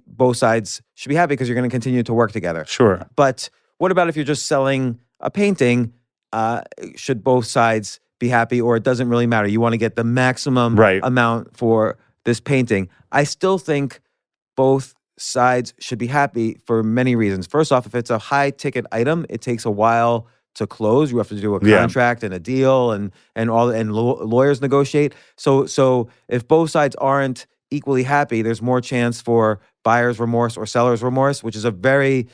both sides should be happy because you're going to continue to work together. Sure. But what about if you're just selling a painting? Should both sides be happy, or it doesn't really matter? You want to get the maximum Right. amount for this painting. I still think both sides should be happy for many reasons. First off, if it's a high ticket item, it takes a while to close. You have to do a Yeah. contract and a deal and lawyers negotiate. So if both sides aren't equally happy, there's more chance for buyer's remorse or seller's remorse, which is a very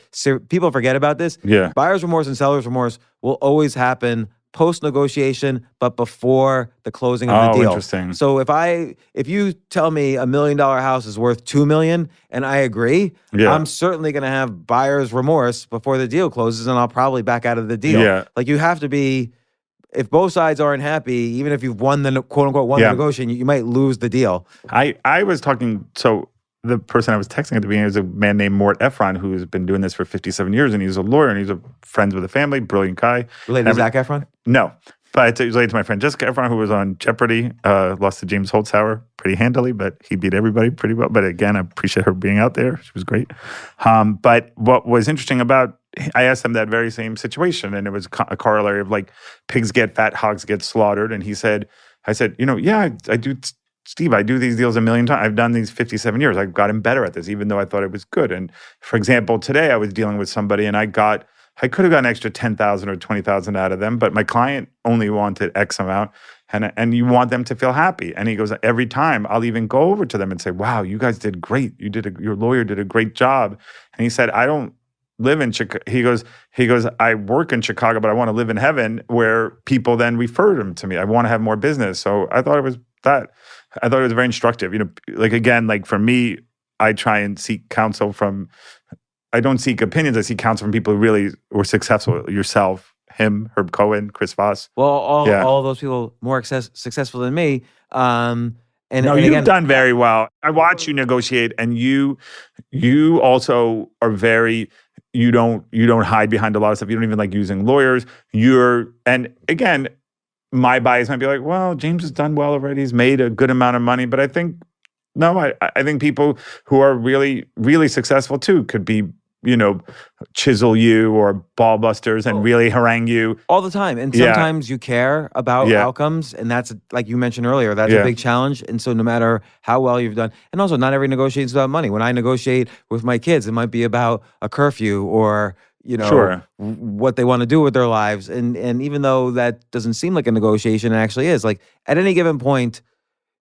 people forget about this. Yeah. Buyer's remorse and seller's remorse will always happen post-negotiation, but before the closing of the deal. Interesting. So if you tell me $1 million house is worth $2 million and I agree, Yeah. I'm certainly going to have buyer's remorse before the deal closes, and I'll probably back out of the deal. Yeah. Like, you have to be, if both sides aren't happy, even if you've won the quote unquote won the Yeah. negotiation, you might lose the deal. I was talking, so the person I was texting at the beginning was a man named Mort Efron, who's been doing this for 57 years, and he's a lawyer, and he's friends with the family, brilliant guy. Related to Zac Efron? No, but it was related to my friend Jessica Efron, who was on Jeopardy, lost to James Holzhauer pretty handily, but he beat everybody pretty well. But again, I appreciate her being out there. She was great. But what was interesting about, I asked him that very same situation, and it was a corollary of like, pigs get fat, hogs get slaughtered. And I said, yeah, I do, Steve, I do these deals a million times. I've done these 57 years. I've gotten better at this, even though I thought it was good. And for example, today I was dealing with somebody, and I could have gotten an extra 10,000 or 20,000 out of them, but my client only wanted X amount, and you want them to feel happy. And he goes, every time I'll even go over to them and say, "Wow, you guys did great. Your lawyer did a great job." And he said, "I don't live in Chicago." He goes, "I work in Chicago, but I want to live in heaven where people then refer them to me. I want to have more business." So I thought it was very instructive. Like, again, like for me, I try and seek counsel I don't seek opinions. I seek counsel from people who really were successful. Yourself, him, Herb Cohen, Chris Voss. Well, all of those people more successful than me. And You've again, done very well. I watch you negotiate, and you also are very. You don't hide behind a lot of stuff. You don't even like using lawyers. And again, my bias might be like, well, James has done well already. He's made a good amount of money. But I think, no, I think people who are really, really successful too could be, chisel you or ball busters and really harangue you. all the time. And sometimes you care about outcomes. And that's, like you mentioned earlier, that's a big challenge. And so no matter how well you've done, and also not every negotiation is about money. When I negotiate with my kids, it might be about a curfew or what they want to do with their lives. And even though that doesn't seem like a negotiation, it actually is. Like, at any given point,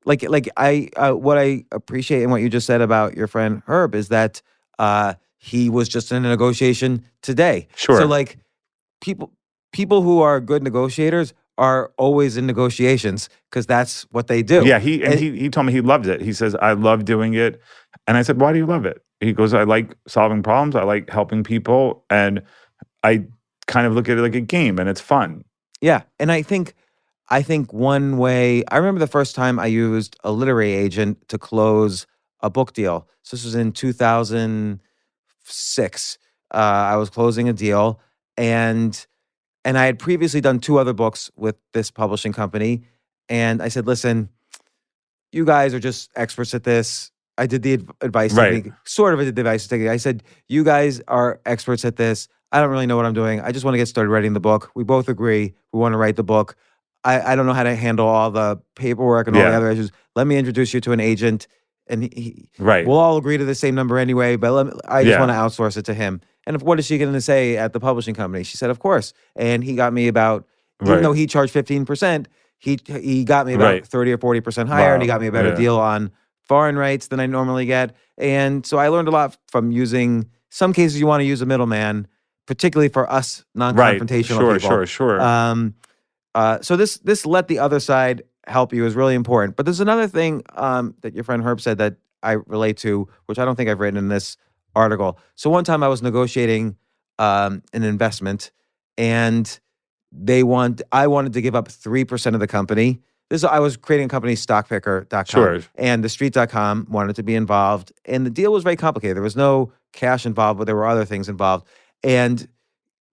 what I appreciate in what you just said about your friend Herb is that he was just in a negotiation today. Sure. So like, people who are good negotiators are always in negotiations because that's what they do. Yeah, he told me he loved it. He says, I love doing it. And I said, why do you love it? He goes, I like solving problems. I like helping people. And I kind of look at it like a game and it's fun. Yeah. And I think one way, I remember the first time I used a literary agent to close a book deal. So this was in 2006. I was closing a deal, and I had previously done 2 other books with this publishing company. And I said, listen, you guys are just experts at this. I did the advice Right. technique, sort of. I did the advice technique. I said, you guys are experts at this. I don't really know what I'm doing. I just want to get started writing the book. We both agree we want to write the book. I don't know how to handle all the paperwork and all the Yeah. other issues. Let me introduce you to an agent, and Right. we'll all agree to the same number anyway, but I just Yeah. want to outsource it to him. And what is she going to say at the publishing company? She said, of course. And he got me about, even Right. though he charged 15%, he got me about Right. 30 or 40% higher, and he Wow. got me a better Yeah. deal on foreign rights than I normally get. And so I learned a lot from using, some cases you want to use a middleman, particularly for us Right. non-confrontational people. Sure. So this let the other side help you is really important. But there's another thing that your friend Herb said that I relate to, which I don't think I've written in this article. So one time I was negotiating an investment, and I wanted to give up 3% of the company. I was creating a company, stockpicker.com. Sure. And the street.com wanted to be involved. And the deal was very complicated. There was no cash involved, but there were other things involved. And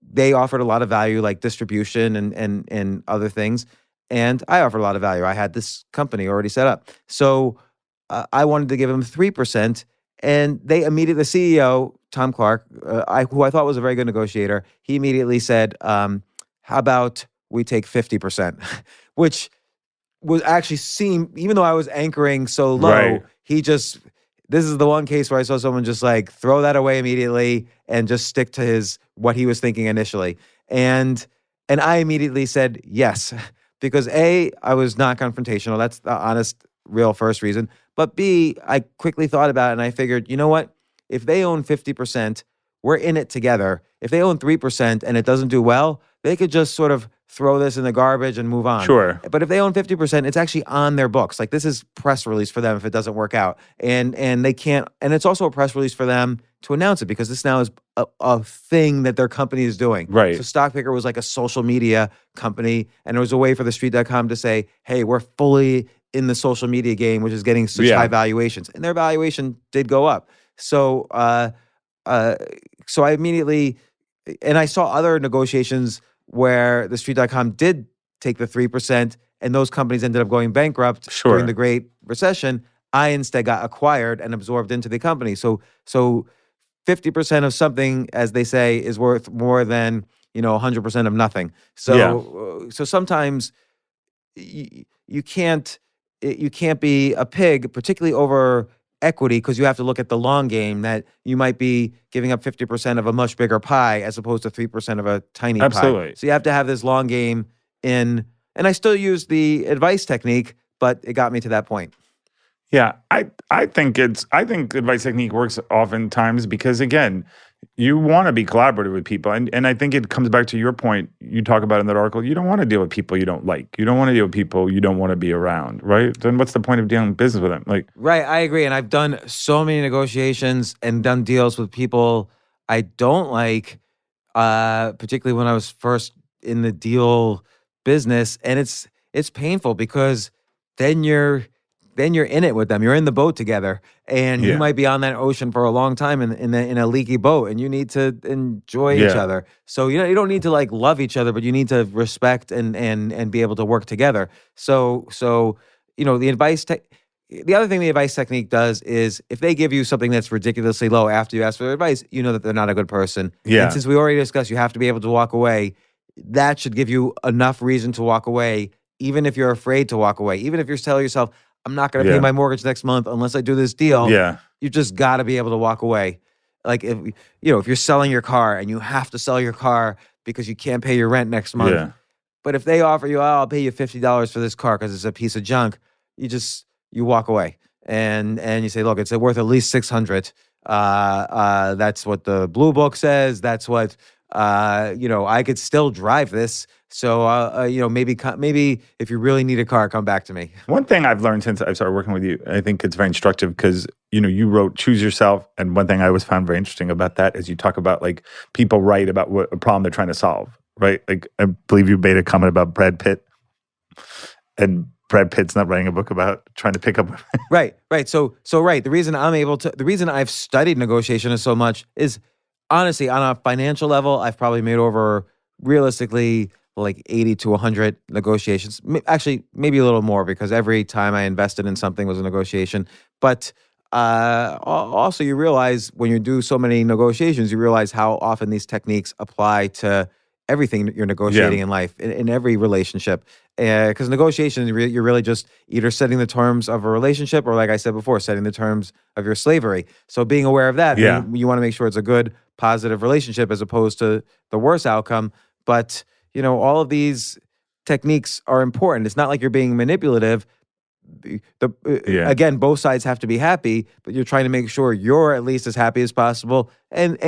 they offered a lot of value, like distribution and other things. And I offered a lot of value. I had this company already set up. So I wanted to give them 3%. And they immediately, the CEO, Tom Clark, who I thought was a very good negotiator, he immediately said, how about we take 50%? Which was actually even though I was anchoring so low, Right. This is the one case where I saw someone just like throw that away immediately and just stick to what he was thinking initially. And I immediately said yes, because A, I was not confrontational. That's the honest, real first reason. But B, I quickly thought about it and I figured, you know what? If they own 50%, we're in it together. If they own 3% and it doesn't do well, they could just sort of throw this in the garbage and move on. Sure. But if they own 50%, it's actually on their books. Like, this is press release for them if it doesn't work out. And they can't, and it's also a press release for them to announce it, because this now is a thing that their company is doing. Right. So Stockpicker was like a social media company, and it was a way for the street.com to say, hey, we're fully in the social media game, which is getting such Yeah. high valuations. And their valuation did go up. So so I immediately, and I saw other negotiations where the street.com did take the 3%, and those companies ended up going bankrupt Sure. during the Great Recession. I instead got acquired and absorbed into the company. So 50% of something, as they say, is worth more than 100% of nothing. So so sometimes you can't be a pig, particularly over equity, because you have to look at the long game, that you might be giving up 50% of a much bigger pie as opposed to 3% of a tiny pie. Absolutely. So you have to have this long game in, and I still use the advice technique, but it got me to that point. Yeah, I think advice technique works oftentimes because, again, you want to be collaborative with people, and I think it comes back to your point you talk about in that article. You don't want to deal with people you don't like. You don't want to deal with people you don't want to be around, right? Then what's the point of dealing business with them? Like, Right, I agree, and I've done so many negotiations and done deals with people I don't like, particularly when I was first in the deal business, and it's painful because then you're in it with them. You're in the boat together, and you Yeah. might be on that ocean for a long time in a leaky boat, and you need to enjoy each Yeah. other. So you don't need to like love each other, but you need to respect and be able to work together. So the advice the other thing the advice technique does is, if they give you something that's ridiculously low after you ask for their advice, you know that they're not a good person. Yeah. And since we already discussed, you have to be able to walk away. That should give you enough reason to walk away, even if you're afraid to walk away. Even if you're telling yourself, I'm not going to pay Yeah. my mortgage next month unless I do this deal. yeah, You just got to be able to walk away. Like, if you're selling your car and you have to sell your car because you can't pay your rent next month. yeah, But if they offer you, I'll pay you $50 for this car because it's a piece of junk, you walk away and you say, look, it's worth at least $600. That's what the blue book says. That's what I could still drive this. So, maybe if you really need a car, come back to me. One thing I've learned since I've started working with you, I think it's very instructive because, you wrote Choose Yourself. And one thing I always found very interesting about that is you talk about like people write about what a problem they're trying to solve, right? Like I believe you made a comment about Brad Pitt, and Brad Pitt's not writing a book about trying to pick up. Right. So right. The reason I've studied negotiation so much is honestly, on a financial level, I've probably made over realistically like 80 to 100 negotiations. Actually, maybe a little more because every time I invested in something was a negotiation. But also you realize when you do so many negotiations, you realize how often these techniques apply to everything you're negotiating in life, in every relationship. Because negotiation, you're really just either setting the terms of a relationship or, like I said before, setting the terms of your slavery. So being aware of that, you want to make sure it's a good, positive relationship as opposed to the worst outcome. But, all of these techniques are important. It's not like you're being manipulative. Again, both sides have to be happy, but you're trying to make sure you're at least as happy as possible. And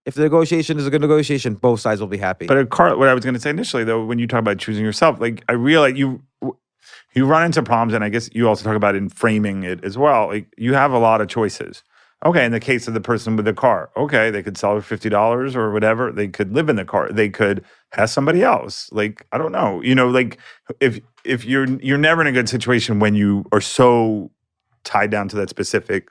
if the negotiation is a good negotiation, both sides will be happy. But what I was going to say initially, though, when you talk about choosing yourself, like I realize you run into problems, and I guess you also talk about in framing it as well. Like you have a lot of choices. Okay, in the case of the person with the car, okay, they could sell it for $50 or whatever. They could live in the car. They could have somebody else. Like I don't know. Like if you're never in a good situation when you are so tied down to that specific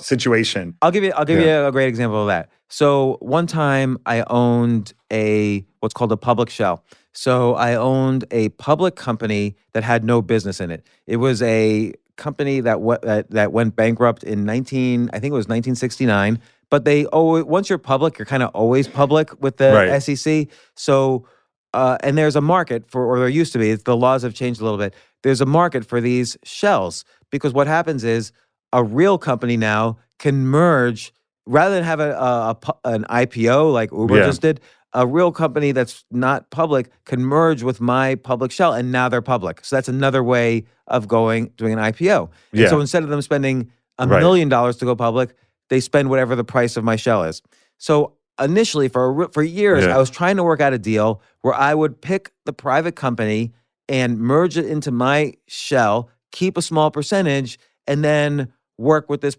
situation. I'll give you a great example of that. So one time I owned what's called a public shell. So I owned a public company that had no business in it. It was a company that went bankrupt in 1969. But once you're public, you're kind of always public with the SEC. So and there's a market or there used to be. The laws have changed a little bit. There's a market for these shells because what happens is a real company now can merge rather than have an IPO like Uber just did. A real company that's not public can merge with my public shell, and now they're public. So that's another way of doing an IPO. And so instead of them spending $1 million to go public, they spend whatever the price of my shell is. So initially, for years, I was trying to work out a deal where I would pick the private company and merge it into my shell, keep a small percentage, and then work with this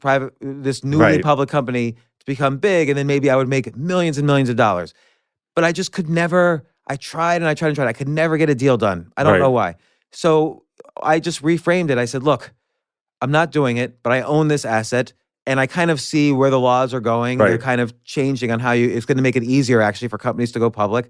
newly public company to become big, and then maybe I would make millions and millions of dollars. But I just could never, I tried. I could never get a deal done. I don't know why. So I just reframed it. I said, look, I'm not doing it, but I own this asset and I kind of see where the laws are going. They're kind of changing on it's going to make it easier actually for companies to go public.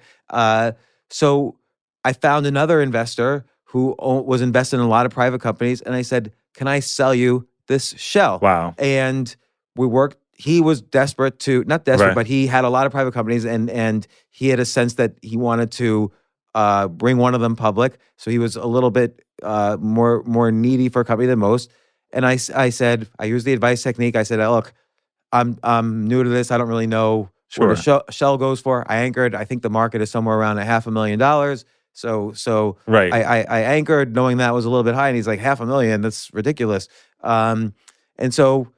So I found another investor who was invested in a lot of private companies. And I said, can I sell you this shell? Wow. And we worked. He was not desperate, but he had a lot of private companies and he had a sense that he wanted to bring one of them public. So he was a little bit more needy for a company than most. And I said, I used the advice technique. I said, look, I'm new to this. I don't really know what the shell goes for. I anchored. I think the market is somewhere around $500,000. So I anchored knowing that was a little bit high. And he's like, $500,000, that's ridiculous. And so,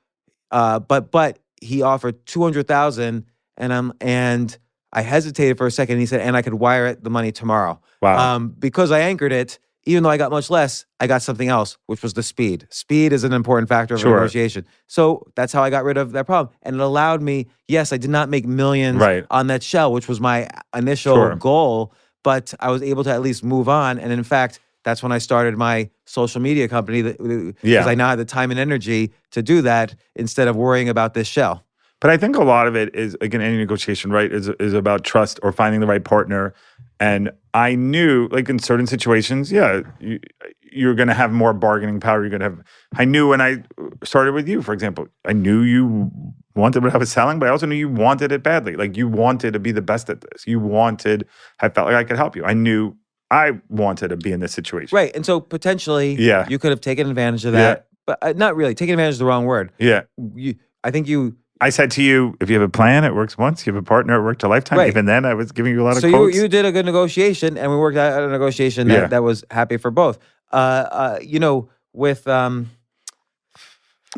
but he offered $200,000 and I hesitated for a second. And he said, and I could wire the money tomorrow. Wow. Because I anchored it, even though I got much less, I got something else, which was the speed. Speed is an important factor of negotiation. So that's how I got rid of that problem. And it allowed me, yes, I did not make millions on that shell, which was my initial goal, but I was able to at least move on. And in fact, that's when I started my social media company because I now had the time and energy to do that instead of worrying about this shell. But I think a lot of it is, again, any negotiation, is about trust or finding the right partner. And I knew, like in certain situations, you're going to have more bargaining power. I knew when I started with you, for example, I knew you wanted what I was selling, but I also knew you wanted it badly. Like you wanted to be the best at this. I felt like I could help you. I knew I wanted to be in this situation. Right. And so potentially you could have taken advantage of that, but not really. Taking advantage is the wrong word. Yeah. I said to you, if you have a plan, it works once. You have a partner, it worked a lifetime. Right. Even then, I was giving you a lot of quotes. quotes. So you did a good negotiation, and we worked out a negotiation that was happy for both. With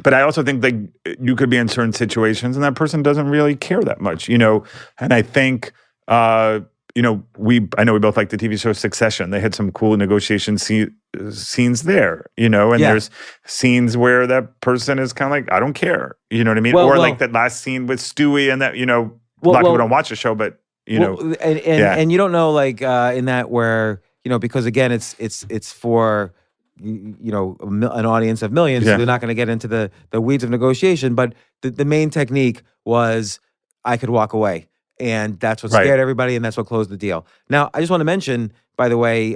But I also think like you could be in certain situations and that person doesn't really care that much, And I think, I know we both like the TV show Succession. They had some cool negotiation scenes there, and Yeah. there's scenes where that person is kind of like, I don't care. You know what I mean? Well, or well- like that last scene with Stewie and that, a lot of people don't watch the show, but, and you don't know like in that where, because again, it's for an audience of millions, so Yeah. they're not going to get into the weeds of negotiation. But the main technique was I could walk away, and that's what Right. scared everybody, and that's what closed the deal. Now, I just want to mention, by the way,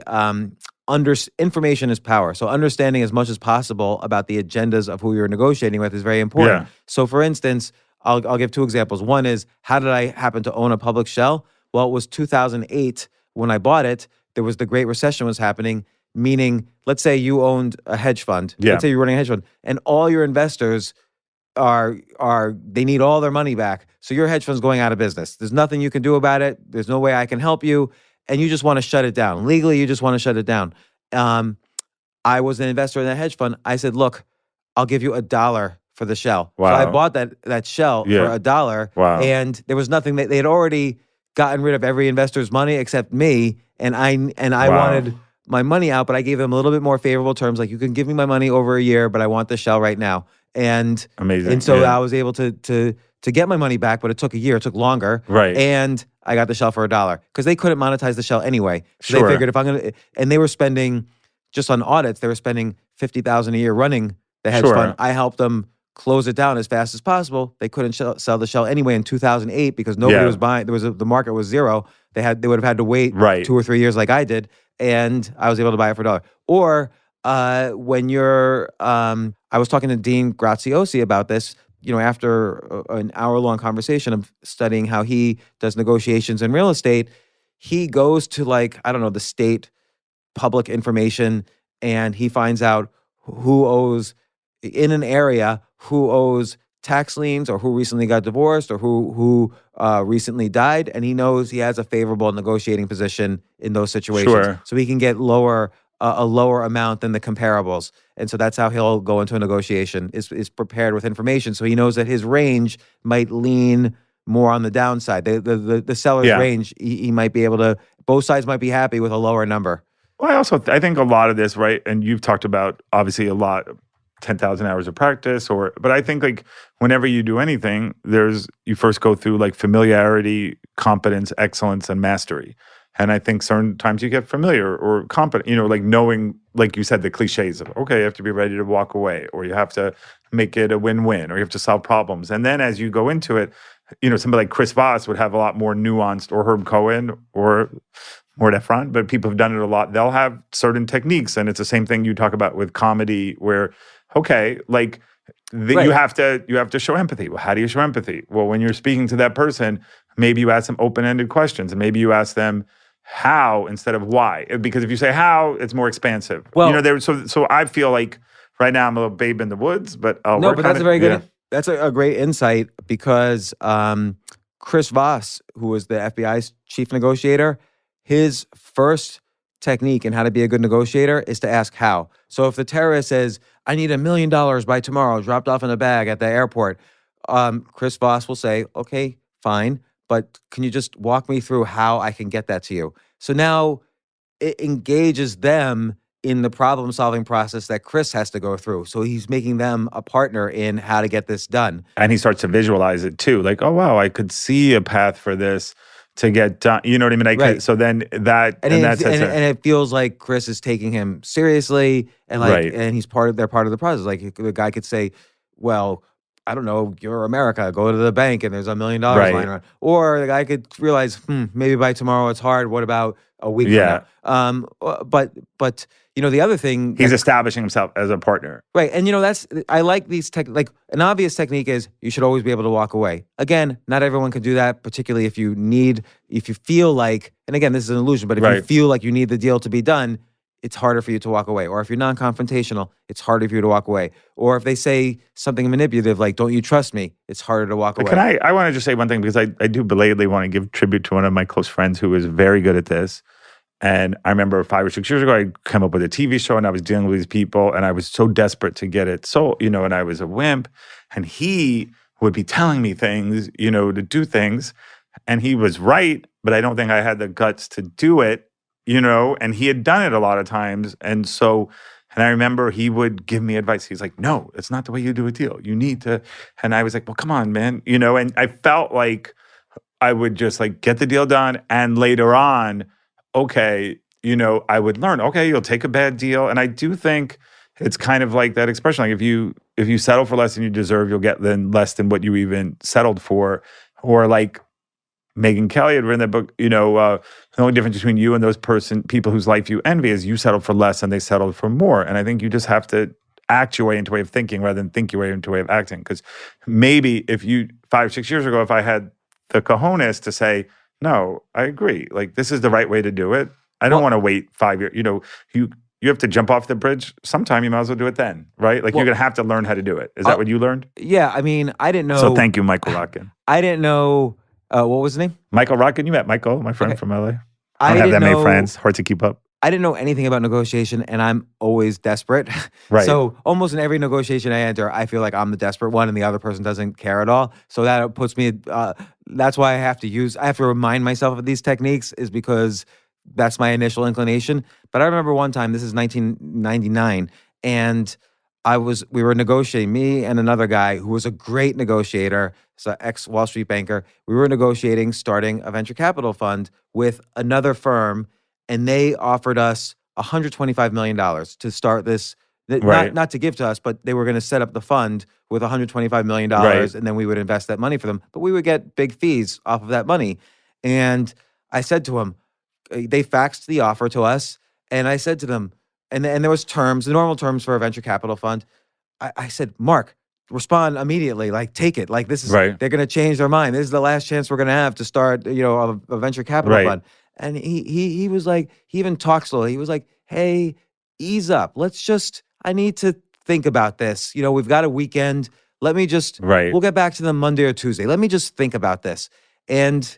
information is power. So understanding as much as possible about the agendas of who you're negotiating with is very important. Yeah. So, for instance, I'll give two examples. One is, how did I happen to own a public shell? Well, it was 2008 when I bought it. There was the Great Recession was happening. Meaning, let's say you owned a hedge fund. Yeah. Let's say you're running a hedge fund, and all your investors they need all their money back. So your hedge fund's going out of business. There's nothing you can do about it. There's no way I can help you, and you just want to shut it down. Legally, you just want to shut it down. I was an investor in that hedge fund. I said, look, I'll give you $1 for the shell. Wow. So I bought that shell for $1. Wow. And there was nothing they had already gotten rid of every investor's money except me, and I Wow. wanted my money out, but I gave them a little bit more favorable terms. Like, you can give me my money over a year, but I want the shell right now. And Amazing. And so Yeah. I was able to get my money back, but it took a year. It took longer. Right. And I got the shell for $1 because they couldn't monetize the shell anyway. So Sure. they figured and they were spending, just on audits, they were spending $50,000 a year running the hedge Sure. fund. I helped them close it down as fast as possible. They couldn't sell the shell anyway in 2008 because nobody Yeah. was buying. The market was zero. They would have had to wait Right. 2 or 3 years like I did, and I was able to buy it for $1. Or when you're, I was talking to Dean Graziosi about this. After an hour-long conversation of studying how he does negotiations in real estate, he goes to the state public information, and he finds out who owes in an area, who owes tax liens, or who recently got divorced, or who recently died, and he knows he has a favorable negotiating position in those situations. Sure. So he can get a lower amount than the comparables, and so that's how he'll go into a negotiation. Is prepared with information, so he knows that his range might lean more on the downside. The seller's Yeah. range, he might be able to. Both sides might be happy with a lower number. Well, I think a lot of this, right? And you've talked about obviously a lot, 10,000 hours of practice, but I think like whenever you do anything, you first go through like familiarity, competence, excellence, and mastery. And I think certain times you get familiar or competent, like knowing, like you said, the cliches of, okay, you have to be ready to walk away, or you have to make it a win-win, or you have to solve problems. And then as you go into it, somebody like Chris Voss would have a lot more nuanced, or Herb Cohen, or more at front, but people have done it a lot. They'll have certain techniques, and it's the same thing you talk about with comedy, where okay, like Right. you have to show empathy. Well, how do you show empathy? Well, when you're speaking to that person, maybe you ask them open-ended questions, and maybe you ask them how instead of why, because if you say how, it's more expansive. Well- so I feel like right now I'm a little babe in the woods, but No, but that's a very good. That's a great insight because Chris Voss, who was the FBI's chief negotiator, his first technique in how to be a good negotiator is to ask how. So if the terrorist says, I need $1 million by tomorrow, dropped off in a bag at the airport, Chris Voss will say, okay, fine, but can you just walk me through how I can get that to you? So now it engages them in the problem-solving process that Chris has to go through. So he's making them a partner in how to get this done. And he starts to visualize it too, like, oh wow, I could see a path for this to get done. You know what I mean? Right. So then it feels like Chris is taking him seriously, and Right. and they're part of the process. Like the guy could say, well, I don't know, you're America, go to the bank and there's $1 million Right. lying around. Or the guy could realize, maybe by tomorrow it's hard. What about a week Yeah. from now? But the other thing he's establishing himself as a partner. right, and I like these like an obvious technique is you should always be able to walk away. Again, not everyone can do that, particularly if you feel like, and again, this is an illusion, but if you Right. feel like you need the deal to be done, it's harder for you to walk away. Or if you're non-confrontational, it's harder for you to walk away. Or if they say something manipulative like, don't you trust me? It's harder to walk away. Can I want to just say one thing, because I do belatedly want to give tribute to one of my close friends who is very good at this. And I remember 5 or 6 years ago, I came up with a TV show and I was dealing with these people and I was so desperate to get it. So, and I was a wimp and he would be telling me things, to do things. And he was right, but I don't think I had the guts to do it, and he had done it a lot of times. And I remember he would give me advice. He's like, no, it's not the way you do a deal. You need to. And I was like, well, come on, man. And I felt like I would just like get the deal done. And later on, okay, I would learn, okay, you'll take a bad deal. And I do think it's kind of like that expression. Like if you settle for less than you deserve, you'll get then less than what you even settled for. Or like Megyn Kelly had written that book, the only difference between you and those people whose life you envy is you settled for less and they settled for more. And I think you just have to act your way into a way of thinking rather than think your way into a way of acting. Because maybe 5, 6 years ago, if I had the cojones to say, no, I agree. Like, this is the right way to do it. I don't want to wait 5 years. You have to jump off the bridge. Sometime you might as well do it then, right? Like, you're going to have to learn how to do it. Is that what you learned? Yeah, I mean, I didn't know. So thank you, Michael Rotkin. I didn't know, what was his name? Michael Rotkin. You met Michael, my friend from LA. I don't have didn't that many know- friends. Hard to keep up. I didn't know anything about negotiation, and I'm always desperate. Right. So almost in every negotiation I enter, I feel like I'm the desperate one, and the other person doesn't care at all. So that puts me. That's why I have to remind myself of these techniques, is because that's my initial inclination. But I remember one time, this is 1999, and we were negotiating, me and another guy who was a great negotiator, so ex-Wall Street banker. We were negotiating starting a venture capital fund with another firm, and they offered us $125 million to start this, Right. not to give to us, but they were going to set up the fund with $125 million, Right. and then we would invest that money for them. But we would get big fees off of that money. And I said to him, they faxed the offer to us, and I said to them, and there was terms, the normal terms for a venture capital fund. I said, Mark, respond immediately. Like, take it. Like, this is, Right. they're going to change their mind. This is the last chance we're going to have to start, a venture capital Right. fund. And he was like, he even talked slowly. He was like, hey, ease up. I need to think about this. We've got a weekend. Let me just, Right. we'll get back to them Monday or Tuesday. Let me just think about this. And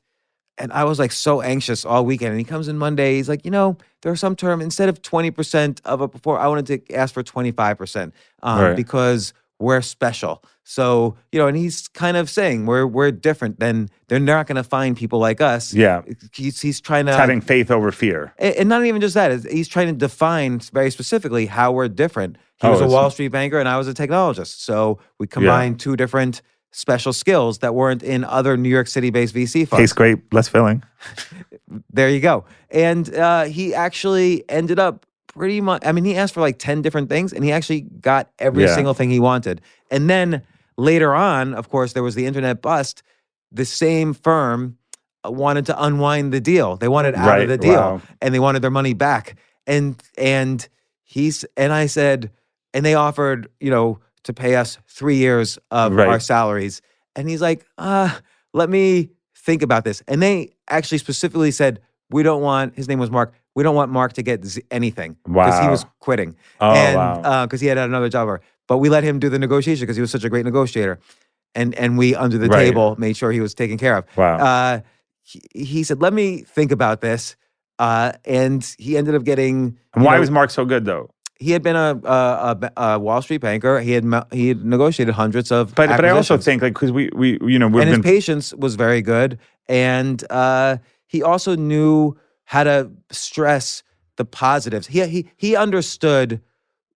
I was like so anxious all weekend. And he comes in Monday. He's like, there are some terms, instead of 20% of it before, I wanted to ask for 25% Right. because we're special. So, and he's kind of saying we're different than, they're not going to find people like us. Yeah. He's trying to. It's having faith over fear. And not even just that. He's trying to define very specifically how we're different. He was a Wall Street banker and I was a technologist. So we combined two different special skills that weren't in other New York City-based VC funds. Tastes great, less filling. There you go. And he actually ended up pretty much, he asked for like 10 different things, and he actually got every single thing he wanted. And then later on, of course, there was the internet bust. The same firm wanted to unwind the deal. They wanted out of the deal, and they wanted their money back. And I said, and they offered, to pay us 3 years of our salaries. And he's like, let me think about this. And they actually specifically said, his name was Mark, we don't want Mark to get anything. Because he was quitting. Because he had another job. But we let him do the negotiation because he was such a great negotiator. And we, under the table, made sure he was taken care of. Wow. He said, let me think about this. And he ended up getting... And why was Mark so good, though? He had been a Wall Street banker. He had negotiated hundreds of But I also acquisitions. think, like, because we've And his been... patience was very good. And he also knew how to stress the positives. He understood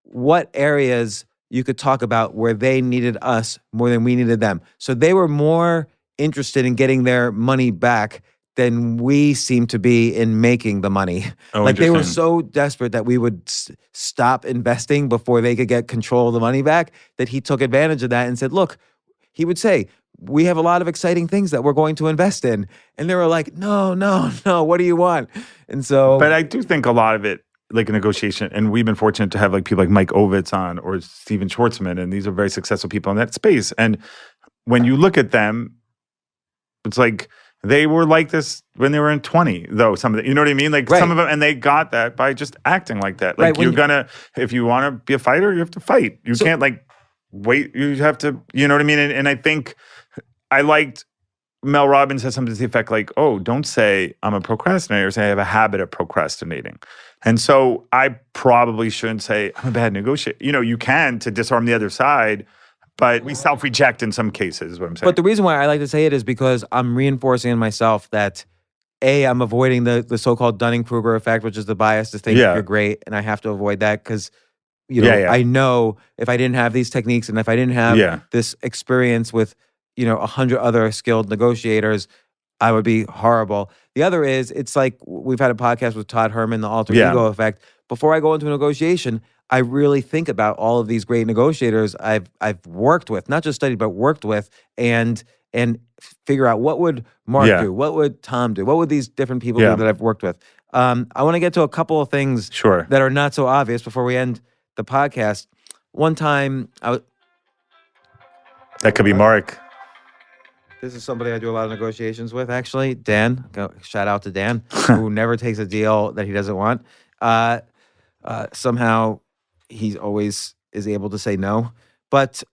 what areas you could talk about where they needed us more than we needed them. So they were more interested in getting their money back than we seem to be in making the money. Oh, like, they were interesting. so desperate that we would stop investing before they could get control of the money back, that he took advantage of that and said, look, he would say, we have a lot of exciting things that we're going to invest in. And they were like, no, what do you want? And so... But I do think a lot of it, like a negotiation, and we've been fortunate to have like people like Mike Ovitz on or Steven Schwartzman, and these are very successful people in that space. And when you look at them, it's like... They were like this when they were in 20, though. Some of them, you know what I mean? Like some of them, and they got that by just acting like that. Like if you want to be a fighter, you have to fight. You can't like wait. You have to, you know what I mean? And I think I liked Mel Robbins has something to the effect like, oh, don't say I'm a procrastinator, say I have a habit of procrastinating. And so I probably shouldn't say I'm a bad negotiator. You know, you can to disarm the other side, but we self-reject in some cases is what I'm saying. But the reason why I like to say it is because I'm reinforcing in myself that I'm avoiding the so-called Dunning-Kruger effect, which is the bias to think you're great, and I have to avoid that because I know if I didn't have these techniques and if I didn't have this experience with 100 other skilled negotiators, I would be horrible. The other is, it's like we've had a podcast with Todd Herman, the alter ego effect. Before I go into a negotiation, I really think about all of these great negotiators I've worked with, not just studied, but worked with, and figure out what would Mark do, what would Tom do, what would these different people do that I've worked with. I want to get to a couple of things that are not so obvious before we end the podcast. One time, that could be Mark. This is somebody I do a lot of negotiations with, actually. Dan. Shout out to Dan, who never takes a deal that he doesn't want. Somehow, he always is able to say no. But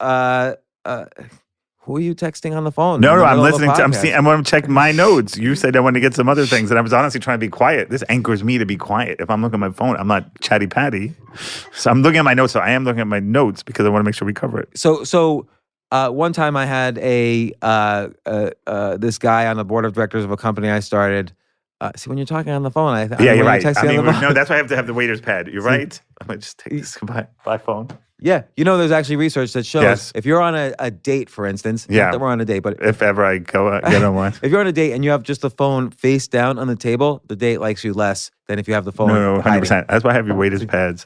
who are you texting on the phone? No, I'm listening to. I'm going to check my notes. You said I wanted to get some other things, and I was honestly trying to be quiet. This anchors me to be quiet. If I'm looking at my phone, I'm not chatty patty. So I'm looking at my notes. So I am looking at my notes because I want to make sure we cover it. So one time I had this guy on the board of directors of a company I started. See, when you're talking on the phone, you're right. No, that's why I have to have the waiter's pad. You're right. I'm going to just take this by phone. Yeah, there's actually research that shows if you're on a date, for instance, not that we're on a date, but if ever I go get on one. If you're on a date and you have just the phone face down on the table, the date likes you less than if you have the phone. No, 100%. That's why I have your waiter's pads.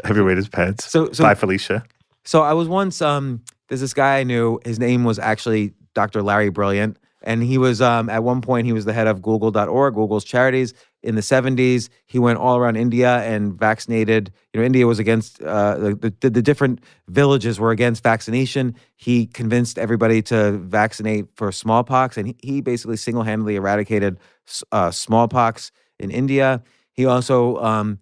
So bye, Felicia. So I was once, there's this guy I knew, his name was actually Dr. Larry Brilliant. And he was, at one point, he was the head of Google.org, Google's charities. In the 70s, he went all around India and vaccinated. India was against, the different villages were against vaccination. He convinced everybody to vaccinate for smallpox. And he basically single-handedly eradicated smallpox in India. He also,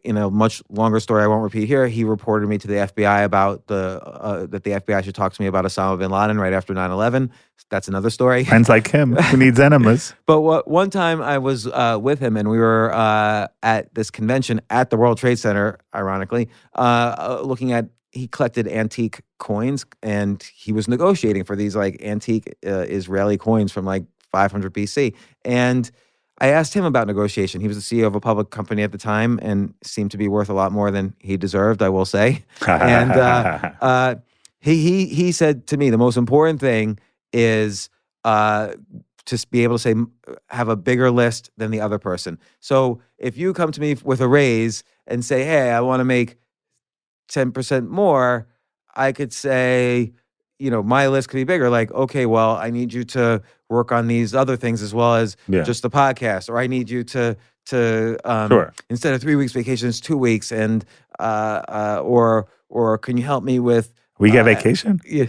in a much longer story I won't repeat here, he reported me to the FBI about that the FBI should talk to me about Osama bin Laden right after 9/11. That's another story. Friends like him who needs enemas. But one time I was with him and we were at this convention at the World Trade Center, ironically, looking at, he collected antique coins and he was negotiating for these like antique Israeli coins from like 500 BC. And I asked him about negotiation. He was the CEO of a public company at the time and seemed to be worth a lot more than he deserved, I will say. And he said to me, the most important thing is to be able to say, have a bigger list than the other person. So if you come to me with a raise and say, hey, I want to make 10% more, I could say, my list could be bigger. Like, okay, well, I need you to work on these other things as well as just the podcast, or I need you to instead of 3 weeks vacation, it's 2 weeks, and or can you help me with we get vacation? Yeah.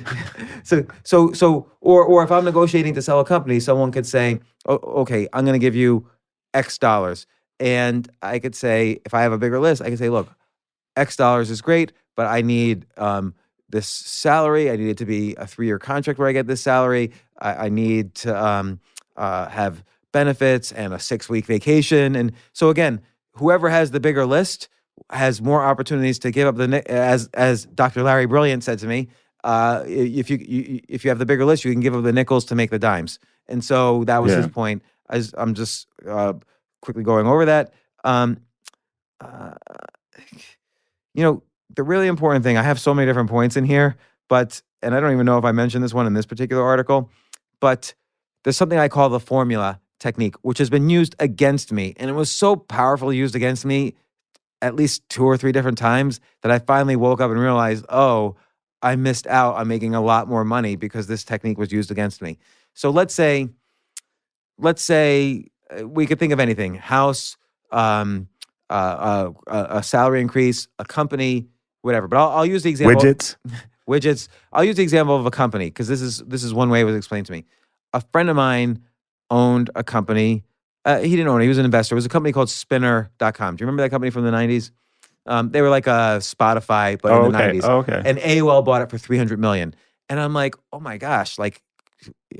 Or if I'm negotiating to sell a company, someone could say, oh, okay, I'm going to give you X dollars, and I could say, if I have a bigger list, I can say, look, X dollars is great, but I need this salary. I need it to be a 3-year contract where I get this salary. I need to have benefits and a 6-week vacation. And so again, whoever has the bigger list has more opportunities to give up as Dr. Larry Brilliant said to me, if you have the bigger list, you can give up the nickels to make the dimes. And so that was his point. I'm just quickly going over that. The really important thing, I have so many different points in here, and I don't even know if I mentioned this one in this particular article, but there's something I call the formula technique, which has been used against me. And it was so powerfully used against me at least 2 or 3 different times that I finally woke up and realized, oh, I missed out on making a lot more money because this technique was used against me. So let's say we could think of anything: house, a salary increase, a company, whatever. But I'll use the example. Widgets. I'll use the example of a company because this is one way it was explained to me. A friend of mine owned a company. He didn't own it. He was an investor. It was a company called Spinner.com. Do you remember that company from the 90s? They were like a Spotify, but in the 90s. Oh, okay. And AOL bought it for $300 million. And I'm like, oh my gosh, like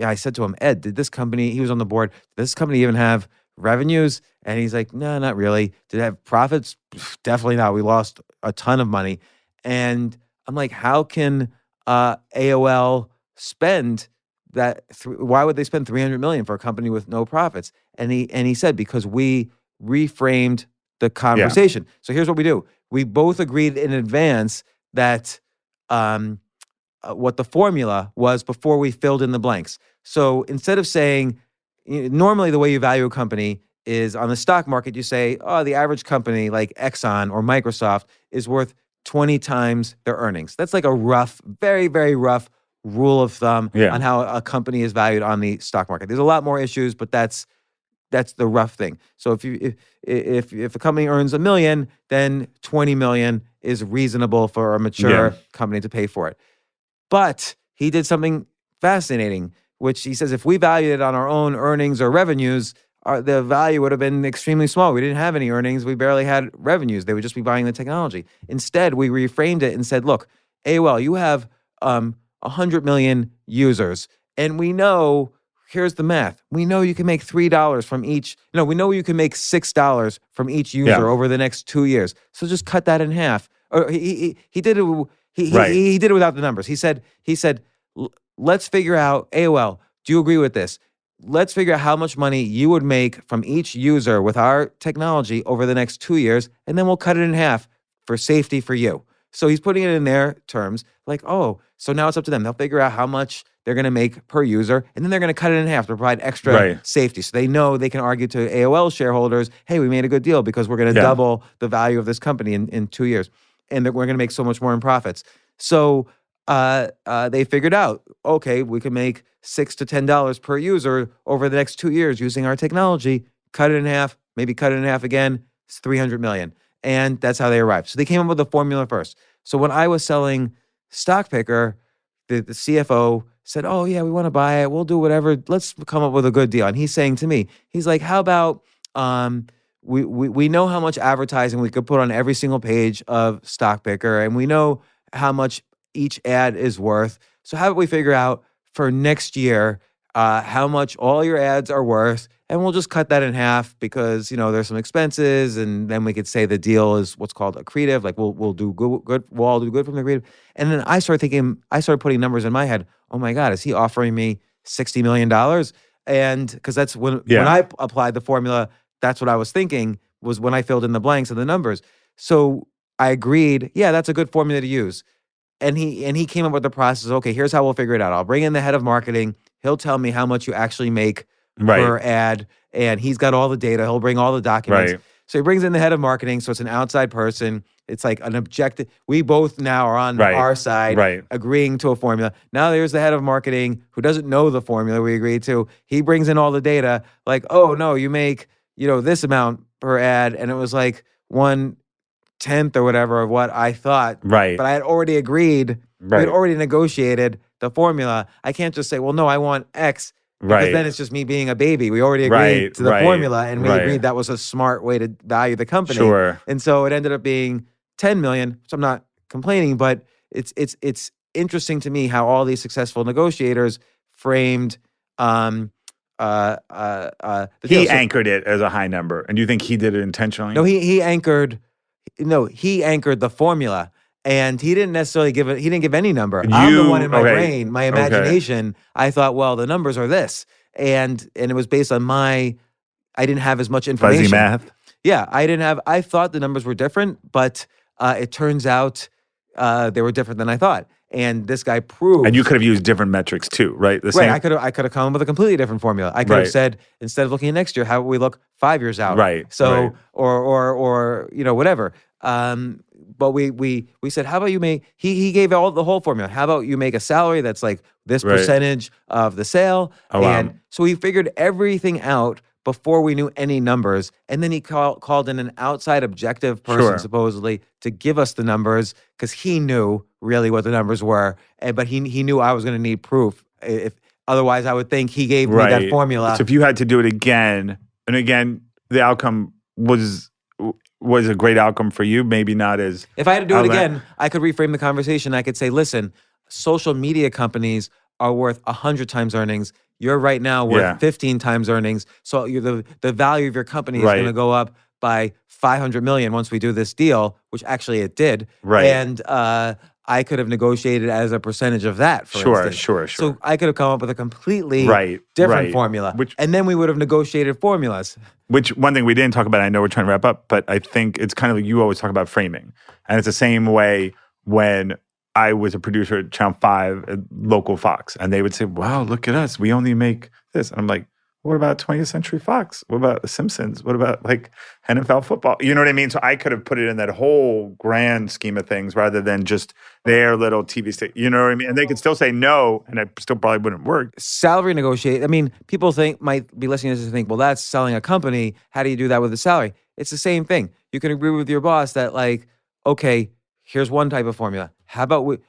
I said to him, Ed, did this company, he was on the board, did this company even have revenues? And he's like, no, not really. Did it have profits? Definitely not. We lost a ton of money. And I'm like, how can AOL spend that? Why would they spend $300 million for a company with no profits? And he said, because we reframed the conversation. So here's what we do. We both agreed in advance that what the formula was before we filled in the blanks. So instead of saying, normally the way you value a company is on the stock market, you say, oh, the average company like Exxon or Microsoft is worth 20 times their earnings. That's like a rough, very, very rough rule of thumb on how a company is valued on the stock market. There's a lot more issues, but that's the rough thing. So if a company earns $1 million, then 20 million is reasonable for a mature company to pay for it. But he did something fascinating, which he says, if we valued it on our own earnings or revenues, the value would have been extremely small. We didn't have any earnings. We barely had revenues. They would just be buying the technology. Instead, we reframed it and said, look, AOL, you have 100 million users. And we know, here's the math. We know you can make $3 from each. No, we know you can make $6 from each user over the next 2 years. So just cut that in half. Or he did it. He did it without the numbers. He said, let's figure out, AOL, do you agree with this? Let's figure out how much money you would make from each user with our technology over the next 2 years, and then we'll cut it in half for safety for you. So he's putting it in their terms, like, oh, so now it's up to them. They'll figure out how much they're going to make per user, and then they're going to cut it in half to provide extra safety. So they know they can argue to AOL shareholders, hey, we made a good deal because we're going to double the value of this company in 2 years. And we're going to make so much more in profits. So they figured out, okay, we can make $6 to $10 per user over the next 2 years using our technology. Cut it in half, maybe cut it in half again. It's $300 million, and that's how they arrived. So they came up with the formula first. So when I was selling Stock Picker, the CFO said, "Oh yeah, we want to buy it. We'll do whatever. Let's come up with a good deal." And he's saying to me, he's like, "How about?" We know how much advertising we could put on every single page of Stock Picker, and we know how much each ad is worth. So how about we figure out for next year how much all your ads are worth, and we'll just cut that in half because there's some expenses, and then we could say the deal is what's called accretive. Like we'll do good. We'll all do good from the accretive. And then I started putting numbers in my head. Oh my God, is he offering me $60 million? And because that's when I applied the formula. That's what I was thinking was when I filled in the blanks of the numbers. So I agreed, yeah, that's a good formula to use. And he came up with the process. Okay, here's how we'll figure it out. I'll bring in the head of marketing. He'll tell me how much you actually make per ad. And he's got all the data. He'll bring all the documents. So he brings in the head of marketing. So it's an outside person. It's like an objective. We both now are on our side agreeing to a formula. Now there's the head of marketing who doesn't know the formula we agreed to. He brings in all the data like, oh, no, you make this amount per ad, and it was like 1/10 or whatever of what I thought. But I had already agreed. We had already negotiated the formula. I can't just say, well, no, I want X. Because then it's just me being a baby. We already agreed to the formula, and we agreed that was a smart way to value the company. And so it ended up being 10 million, which I'm not complaining, but it's interesting to me how all these successful negotiators framed he anchored it as a high number. And do you think he did it intentionally? No, he anchored the formula. And he didn't necessarily give it. He didn't give any number. I'm the one in my brain, my imagination. I thought, well, the numbers are this, and it was based on I didn't have as much information. Fuzzy math. Yeah, I didn't have. I thought the numbers were different, but it turns out they were different than I thought. And this guy proved. And you could have used different metrics too, right? I could have come up with a completely different formula. I could have said, instead of looking at next year, how about we look 5 years out? So or whatever. But we said, how about you make, he gave the whole formula. How about you make a salary that's like this percentage of the sale? So he figured everything out before we knew any numbers. And then he called in an outside objective person, supposedly, to give us the numbers because he knew really what the numbers were. But he knew I was going to need proof. Otherwise, I would think he gave me that formula. So if you had to do it again, and again, the outcome was a great outcome for you, maybe not as... If I had to do it again, I could reframe the conversation. I could say, listen, social media companies are worth 100 times earnings. You're right now worth 15 times earnings. So the value of your company is going to go up by 500 million once we do this deal, which actually it did. Right. And I could have negotiated as a percentage of that, for instance. Sure. So I could have come up with a completely different formula. And then we would have negotiated formulas. Which one thing we didn't talk about, I know we're trying to wrap up, but I think it's kind of like you always talk about framing. And it's the same way when I was a producer at Channel 5 at local Fox. And they would say, wow, look at us. We only make this. And I'm like, what about 20th Century Fox? What about The Simpsons? What about like NFL football? You know what I mean? So I could have put it in that whole grand scheme of things rather than just their little TV station. You know what I mean? And they could still say no, and it still probably wouldn't work. Salary negotiate. I mean, people might be listening to this and think, well, that's selling a company. How do you do that with the salary? It's the same thing. You can agree with your boss that like, okay, here's one type of formula. How about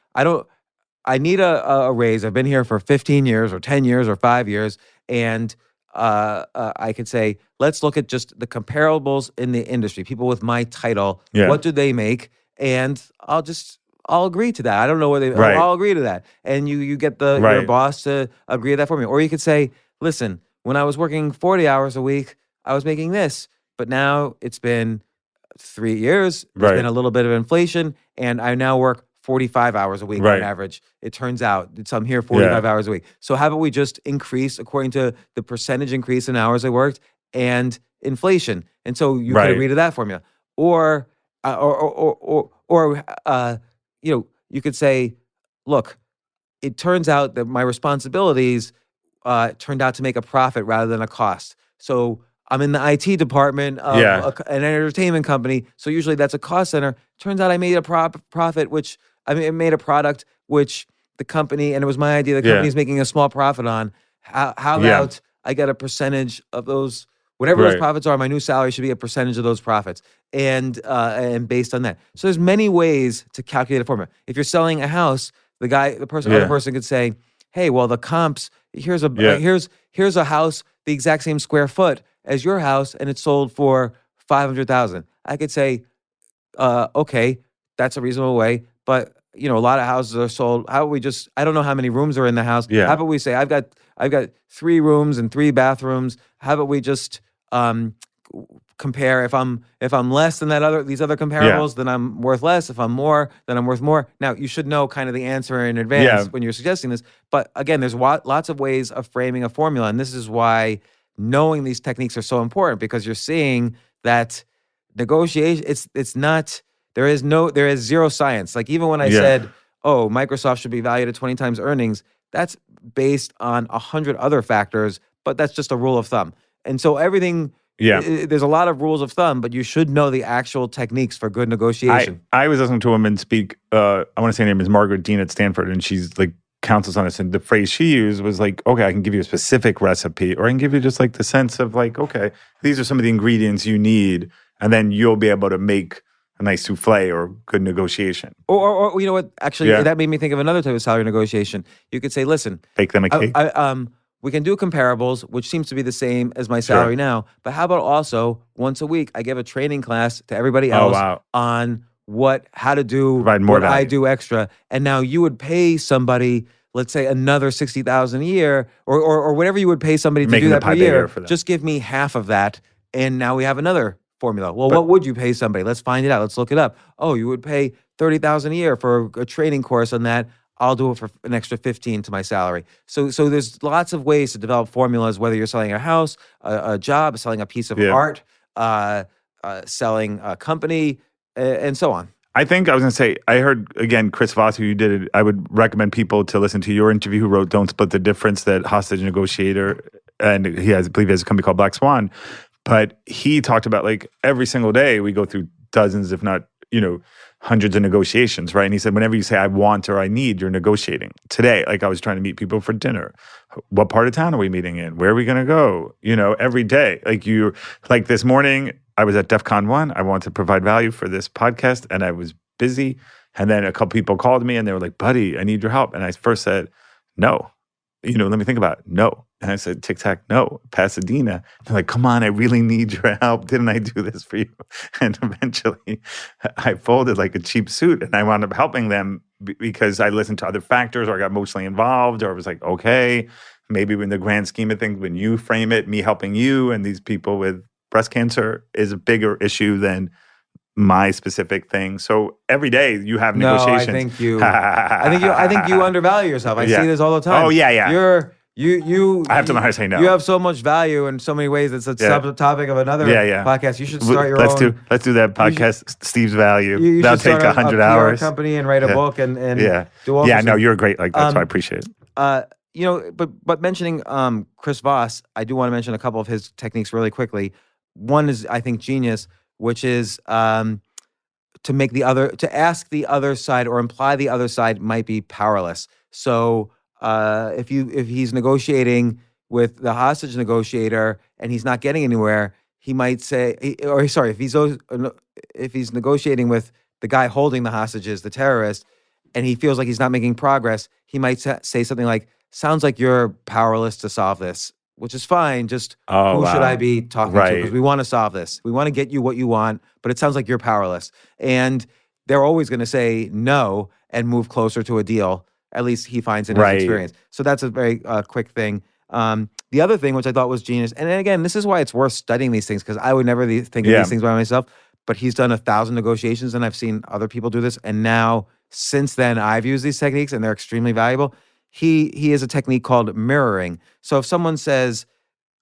I need a raise. I've been here for 15 years or 10 years or 5 years. And I could say, let's look at just the comparables in the industry, people with my title. Yeah. What do they make? And I'll agree to that. I don't know whether I'll agree to that. And you get your boss to agree to that for me. Or you could say, listen, when I was working 40 hours a week, I was making this, but now it's been 3 years. There's been a little bit of inflation, and I now work 45 hours a week on average. It turns out I'm here 45 hours a week. So how about we just increase according to the percentage increase in hours I worked and inflation? And so you could agree to that formula. Or you could say, look, it turns out that my responsibilities turned out to make a profit rather than a cost. So I'm in the IT department of an entertainment company, so usually that's a cost center. Turns out I made a profit, which I made a product which the company, and it was my idea, the company's making a small profit on. How about I get a percentage of those, whatever those profits are, my new salary should be a percentage of those profits. And based on that. So there's many ways to calculate a formula. If you're selling a house, other person could say, hey, well, the comps, here's a house, the exact same square foot as your house, and it's sold for $500,000. I could say, okay, that's a reasonable way, but a lot of houses are sold. How about we just? I don't know how many rooms are in the house. Yeah. How about we say I've got 3 rooms and 3 bathrooms. How about we just compare? If I'm less than these other comparables, then I'm worth less. If I'm more, then I'm worth more. Now you should know kind of the answer in advance when you're suggesting this. But again, there's lots of ways of framing a formula, and this is why knowing these techniques are so important, because you're seeing that negotiation. It's not. There is zero science. Like even when I said, oh, Microsoft should be valued at 20 times earnings, that's based on 100 other factors, but that's just a rule of thumb. And so everything, there's a lot of rules of thumb, but you should know the actual techniques for good negotiation. I was listening to a woman speak, I want to say her name is Margaret Dean at Stanford, and she's like counsels on this, and the phrase she used was like, okay, I can give you a specific recipe, or I can give you just like the sense of like, okay, these are some of the ingredients you need, and then you'll be able to make a nice souffle or good negotiation. Or you know what? Actually, that made me think of another type of salary negotiation. You could say, listen, bake them a cake. We can do comparables, which seems to be the same as my salary now. But how about also once a week, I give a training class to everybody else on how to do what I do extra. And now you would pay somebody, let's say another $60,000 a year, or whatever you would pay somebody to do that per year. Just give me half of that, and now we have another formula. Well, what would you pay somebody? Let's find it out. Let's look it up. Oh, you would pay $30,000 a year for a training course on that. I'll do it for an extra 15 to my salary. So there's lots of ways to develop formulas, whether you're selling a house, a job, selling a piece of art, selling a company, and so on. I think I was going to say, I heard, again, Chris Voss, who you did it, I would recommend people to listen to your interview, who wrote Don't Split the Difference, that hostage negotiator, and I believe he has a company called Black Swan. But he talked about like every single day we go through dozens, if not, hundreds of negotiations, right? And he said, whenever you say I want or I need, you're negotiating. Today, like I was trying to meet people for dinner. What part of town are we meeting in? Where are we going to go? Every day. Like this morning, I was at DEF CON 1. I wanted to provide value for this podcast, and I was busy. And then a couple people called me, and they were like, buddy, I need your help. And I first said, no. let me think about it. No. And I said, Tic Tac, no. Pasadena. They're like, come on, I really need your help. Didn't I do this for you? And eventually I folded like a cheap suit and I wound up helping them because I listened to other factors or I got emotionally involved or I was like, okay, maybe in the grand scheme of things, when you frame it, me helping you and these people with breast cancer is a bigger issue than my specific thing. So every day you have negotiations. I think you undervalue yourself. I see this all the time. Oh yeah. I have to know how to say no. You have so much value in so many ways. It's a subtopic of another podcast. You should start your own. Let's do that podcast. Steve's Value. You That'll should take start 100 a hours. PR company and write a book and do all. Yeah, no, you're great like that. So I appreciate it. But mentioning Chris Voss, I do want to mention a couple of his techniques really quickly. One is, I think, genius, which is to ask the other side or imply the other side might be powerless. So if he's negotiating with the hostage negotiator and he's not getting anywhere, he might say, if he's negotiating with the guy holding the hostages, the terrorist, and he feels like he's not making progress, he might say something like, "Sounds like you're powerless to solve this," which is fine. Just who should I be talking to? Because we want to solve this. We want to get you what you want, but it sounds like you're powerless. And they're always going to say no and move closer to a deal. At least he finds in his experience. So that's a very quick thing. The other thing, which I thought was genius, and again, this is why it's worth studying these things, because I would never think of these things by myself, but he's done 1,000 negotiations, and I've seen other people do this. And now, since then, I've used these techniques, and they're extremely valuable. He has a technique called mirroring. So if someone says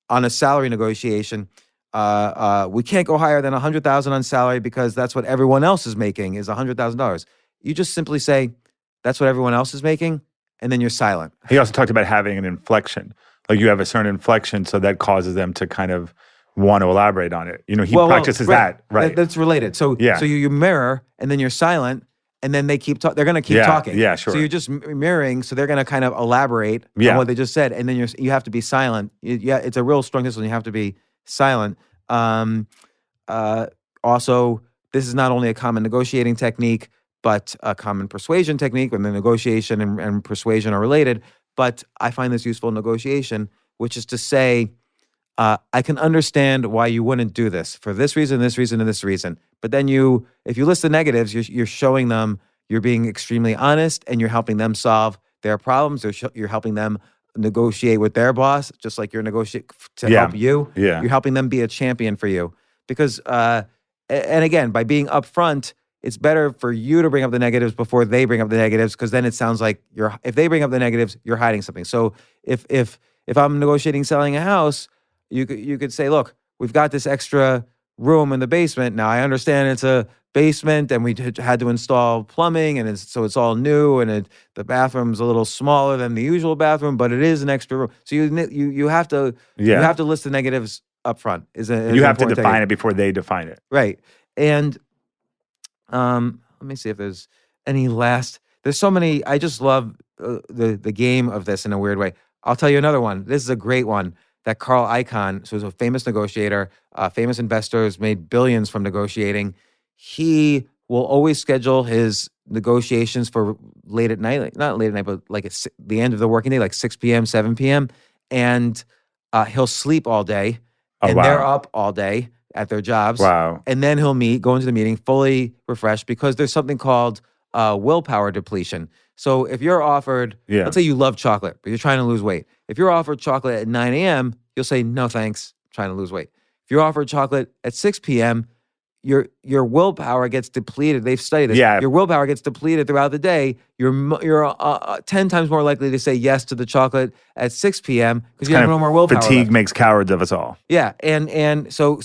on a salary negotiation, we can't go higher than $100,000 on salary because that's what everyone else is making is $100,000. You just simply say, that's what everyone else is making, and then you're silent. He also talked about having an inflection. Like you have a certain inflection, so that causes them to kind of want to elaborate on it. He practices that. Right. That's related. So you mirror, and then you're silent, and then they keep talking. They're going to keep talking. Yeah, sure. So you're just mirroring, so they're going to kind of elaborate on what they just said, and then you have to be silent. It's a real strong discipline. You have to be silent. Also, this is not only a common negotiating technique, but a common persuasion technique when the negotiation and persuasion are related. But I find this useful in negotiation, which is to say, I can understand why you wouldn't do this for this reason, this reason, and this reason. But then if you list the negatives, you're showing them you're being extremely honest and you're helping them solve their problems. You're helping them negotiate with their boss, just like you're negotiating to help you. Yeah. You're helping them be a champion for you. Because, and again, by being upfront, it's better for you to bring up the negatives before they bring up the negatives, because then it sounds like if they bring up the negatives, you're hiding something. So if I'm negotiating selling a house, you could say, look, we've got this extra room in the basement. Now I understand it's a basement and we had to install plumbing and so it's all new and the bathroom's a little smaller than the usual bathroom, but it is an extra room. So you have to list the negatives up front. You have to define it before they define it. Right. And let me see if there's any there's so many. I just love the game of this in a weird way. I'll tell you another one. This is a great one that Carl Icahn, so he's a famous negotiator, famous investor, has made billions from negotiating. He will always schedule his negotiations for late at night, not late at night, but like it's the end of the working day, like 6 p.m., 7 p.m. And he'll sleep all day and they're up all day at their jobs. Wow. And then he'll go into the meeting fully refreshed because there's something called willpower depletion. So if you're offered, let's say you love chocolate, but you're trying to lose weight. If you're offered chocolate at 9 a.m., you'll say, no, thanks, I'm trying to lose weight. If you're offered chocolate at 6 p.m., your willpower gets depleted. They've studied this. Yeah. Your willpower gets depleted throughout the day. You're 10 times more likely to say yes to the chocolate at 6 p.m. because you have no more willpower. Fatigue left. Makes cowards of us all. Yeah, and so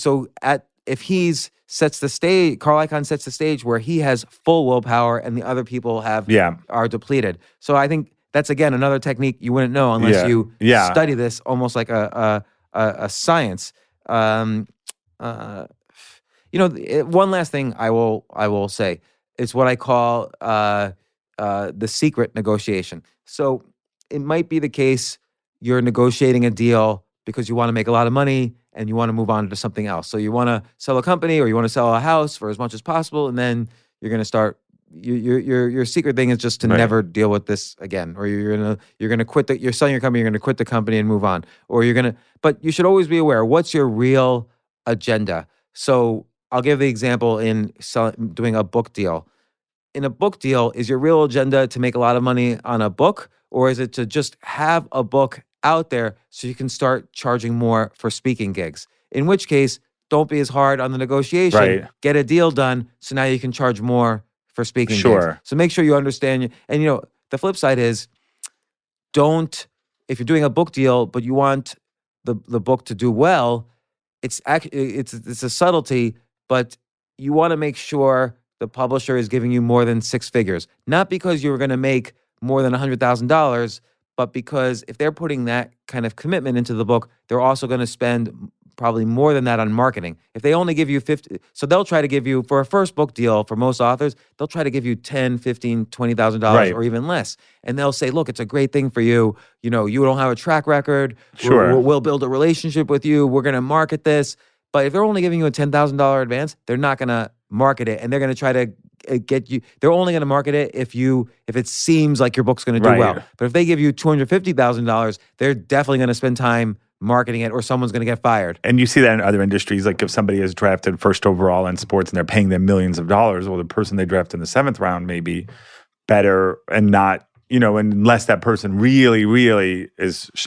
if sets the stage, Carl Icahn sets the stage where he has full willpower and the other people are depleted. So I think that's again another technique you wouldn't know unless you study this almost like a science. One last thing I will say is what I call the secret negotiation. So it might be the case you're negotiating a deal because you want to make a lot of money and you want to move on to something else. So you want to sell a company or you want to sell a house for as much as possible, and then you're going to start your secret thing is just to Right. never deal with this again, or you're gonna quit you're selling your company, you're gonna quit the company and move on, or but you should always be aware, what's your real agenda? So I'll give the example in doing a book deal. In a book deal, is your real agenda to make a lot of money on a book, or is it to just have a book out there so you can start charging more for speaking gigs? In which case, don't be as hard on the negotiation. Right. Get a deal done so now you can charge more for speaking gigs. Sure. So make sure you understand. And the flip side is, if you're doing a book deal but you want the book to do well, it's a subtlety, but you want to make sure the publisher is giving you more than six figures. Not because you're going to make more than $100,000, but because if they're putting that kind of commitment into the book, they're also going to spend probably more than that on marketing. If they only give you 50, so they'll try to give you, for a first book deal, for most authors, they'll try to give you $10, $15, $20,000 Right. or even less. And they'll say, look, it's a great thing for you. You don't have a track record. Sure. We'll build a relationship with you. We're going to market this. But if they're only giving you a $10,000 advance, they're not going to market it. And they're going to try to get you, they're only going to market it if it seems like your book's going to do Right. well. But if they give you $250,000, they're definitely going to spend time marketing it, or someone's going to get fired. And you see that in other industries. Like if somebody is drafted first overall in sports and they're paying them millions of dollars, well, the person they draft in the 7th round may be better and not, unless that person really, really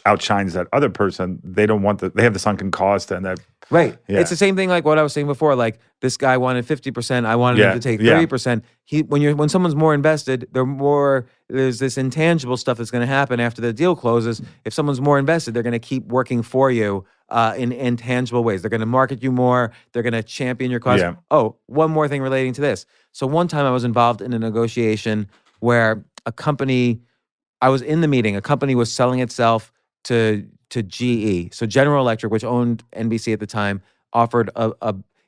outshines that other person, they don't want they have the sunken cost and that. Right. Yeah. It's the same thing like what I was saying before. Like this guy wanted 50%, I wanted him to take 30%. When someone's more invested, there's this intangible stuff that's going to happen after the deal closes. If someone's more invested, they're going to keep working for you in intangible ways. They're going to market you more. They're going to champion your cause. Yeah. Oh, one more thing relating to this. So one time I was involved in a negotiation where I was in the meeting, a company was selling itself to GE. So General Electric, which owned NBC at the time, offered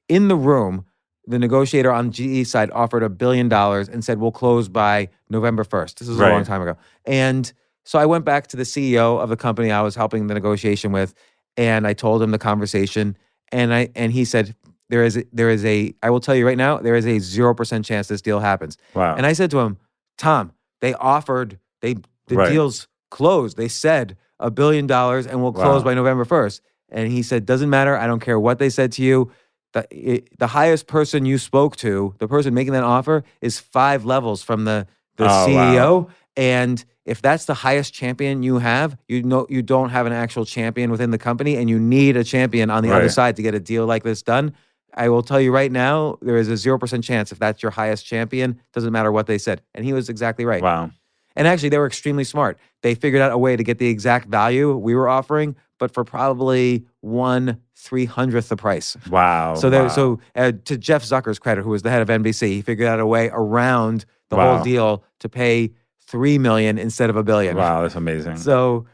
in the room, the negotiator on GE side offered $1 billion and said, we'll close by November 1st. This was a Right. long time ago. And so I went back to the CEO of the company I was helping the negotiation with, and I told him the conversation, and he said, I will tell you right now, there is a 0% chance this deal happens. Wow. And I said to him, Tom, the Right. deal's closed. They said $1 billion and we'll close Wow. by November 1st. And he said, doesn't matter. I don't care what they said to you. The highest person you spoke to, the person making that offer, is 5 levels from the CEO. Wow. And if that's the highest champion you have, you don't have an actual champion within the company, and you need a champion on the Right. other side to get a deal like this done. I will tell you right now, there is a 0% chance if that's your highest champion, doesn't matter what they said. And he was exactly right. Wow. And actually, they were extremely smart. They figured out a way to get the exact value we were offering, but for probably 1/300th the price. Wow. So wow. To Jeff Zucker's credit, who was the head of NBC, he figured out a way around the Wow. whole deal to pay $3 million instead of $1 billion. Wow, that's amazing. So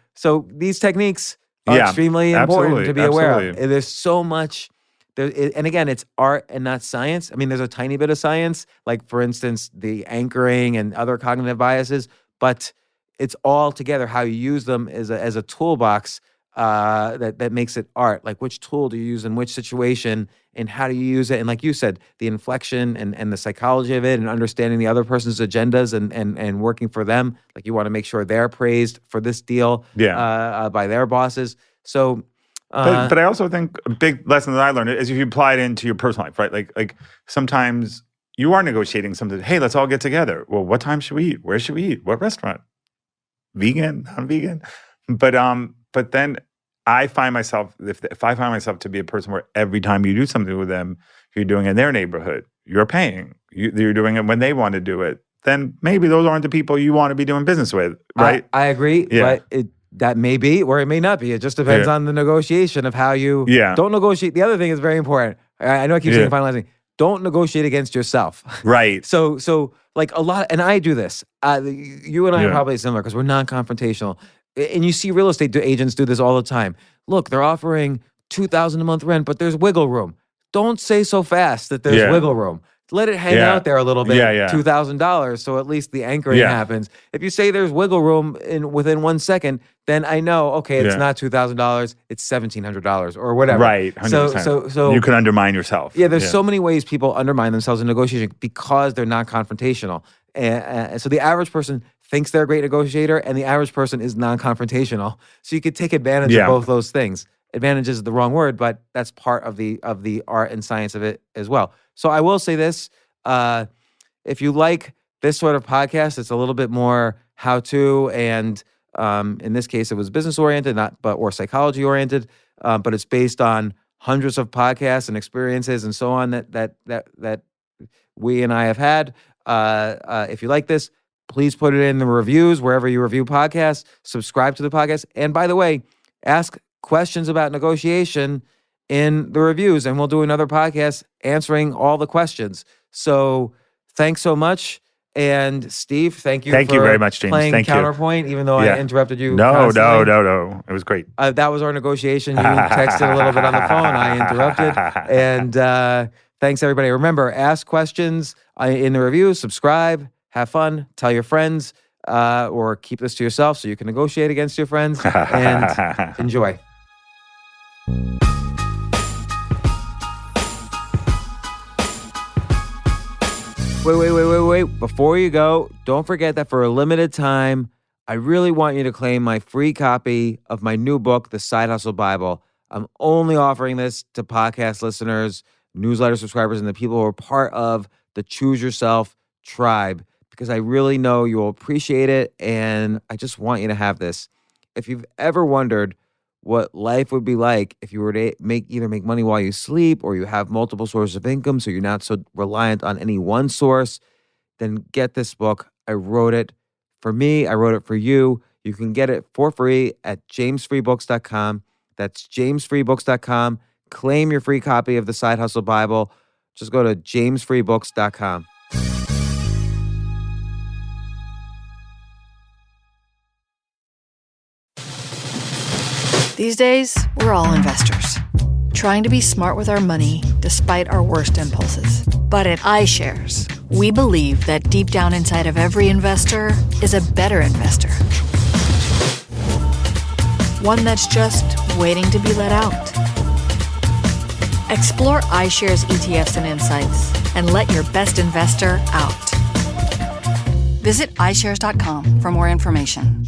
these techniques are Yeah, extremely important absolutely, to be aware of. absolutely. There's so much. And again, it's art and not science. I mean, there's a tiny bit of science, like for instance, the anchoring and other cognitive biases, but it's all together how you use them as a toolbox that makes it art. Like which tool do you use in which situation, and how do you use it? And like you said, the inflection and the psychology of it, and understanding the other person's agendas and working for them. Like you want to make sure they're praised for this deal by their bosses. So. But I also think a big lesson that I learned is if you apply it into your personal life, right? Like sometimes you are negotiating something. Hey, let's all get together. Well, what time should we eat? Where should we eat? What restaurant? Vegan, non-vegan. But then I find myself, if I find myself to be a person where every time you do something with them, you're doing it in their neighborhood, you're paying, you're doing it when they want to do it, then maybe those aren't the people you want to be doing business with, right? I agree, Yeah. but that may be, or it may not be. It just depends on the negotiation of how you don't negotiate. The other thing is very important. I know I keep saying finalizing. Don't negotiate against yourself. Right. So like a lot, and I do this. You and I are probably similar because we're non-confrontational. And you see real estate agents do this all the time. Look, they're offering $2,000 a month rent, but there's wiggle room. Don't say so fast that there's wiggle room. let it hang Yeah. out there a little bit. Yeah, yeah. $2,000, so at least the anchoring Yeah. happens. If you say there's wiggle room within 1 second, then I know, okay, it's Yeah. not $2,000, it's $1,700 or whatever. Right, 100%. So you can undermine yourself. yeah, there's so many ways people undermine themselves in negotiation because they're not confrontational. And so the average person thinks they're a great negotiator, and the average person is non-confrontational. So you could take advantage of both those things. Advantage is the wrong word, but that's part of the art and science of it as well. So I will say this: if you like this sort of podcast, it's a little bit more how-to, and in this case, it was business-oriented, or psychology-oriented, but it's based on hundreds of podcasts and experiences and so on that we and I have had. If you like this, please put it in the reviews wherever you review podcasts. Subscribe to the podcast, and by the way, ask questions about negotiation in the reviews, and we'll do another podcast answering all the questions. So thanks so much. And Steve, thank you very much, James. Playing Thank you. Counterpoint, even though I interrupted you. No. constantly. It was great. That was our negotiation. You texted a little bit on the phone. I interrupted. And thanks, everybody. Remember, ask questions in the reviews, subscribe, have fun, tell your friends, or keep this to yourself so you can negotiate against your friends, and enjoy. Wait. Before you go, don't forget that for a limited time, I really want you to claim my free copy of my new book, The Side Hustle Bible. I'm only offering this to podcast listeners, newsletter subscribers, and the people who are part of the Choose Yourself tribe, because I really know you'll appreciate it, and I just want you to have this. If you've ever wondered what life would be like if you were to either make money while you sleep, or you have multiple sources of income so you're not so reliant on any one source, then get this book. I wrote it for me. I wrote it for you. You can get it for free at jamesfreebooks.com. That's jamesfreebooks.com. Claim your free copy of the Side Hustle Bible. Just go to jamesfreebooks.com. These days, we're all investors, trying to be smart with our money despite our worst impulses. But at iShares, we believe that deep down inside of every investor is a better investor. One that's just waiting to be let out. Explore iShares ETFs and insights and let your best investor out. Visit iShares.com for more information.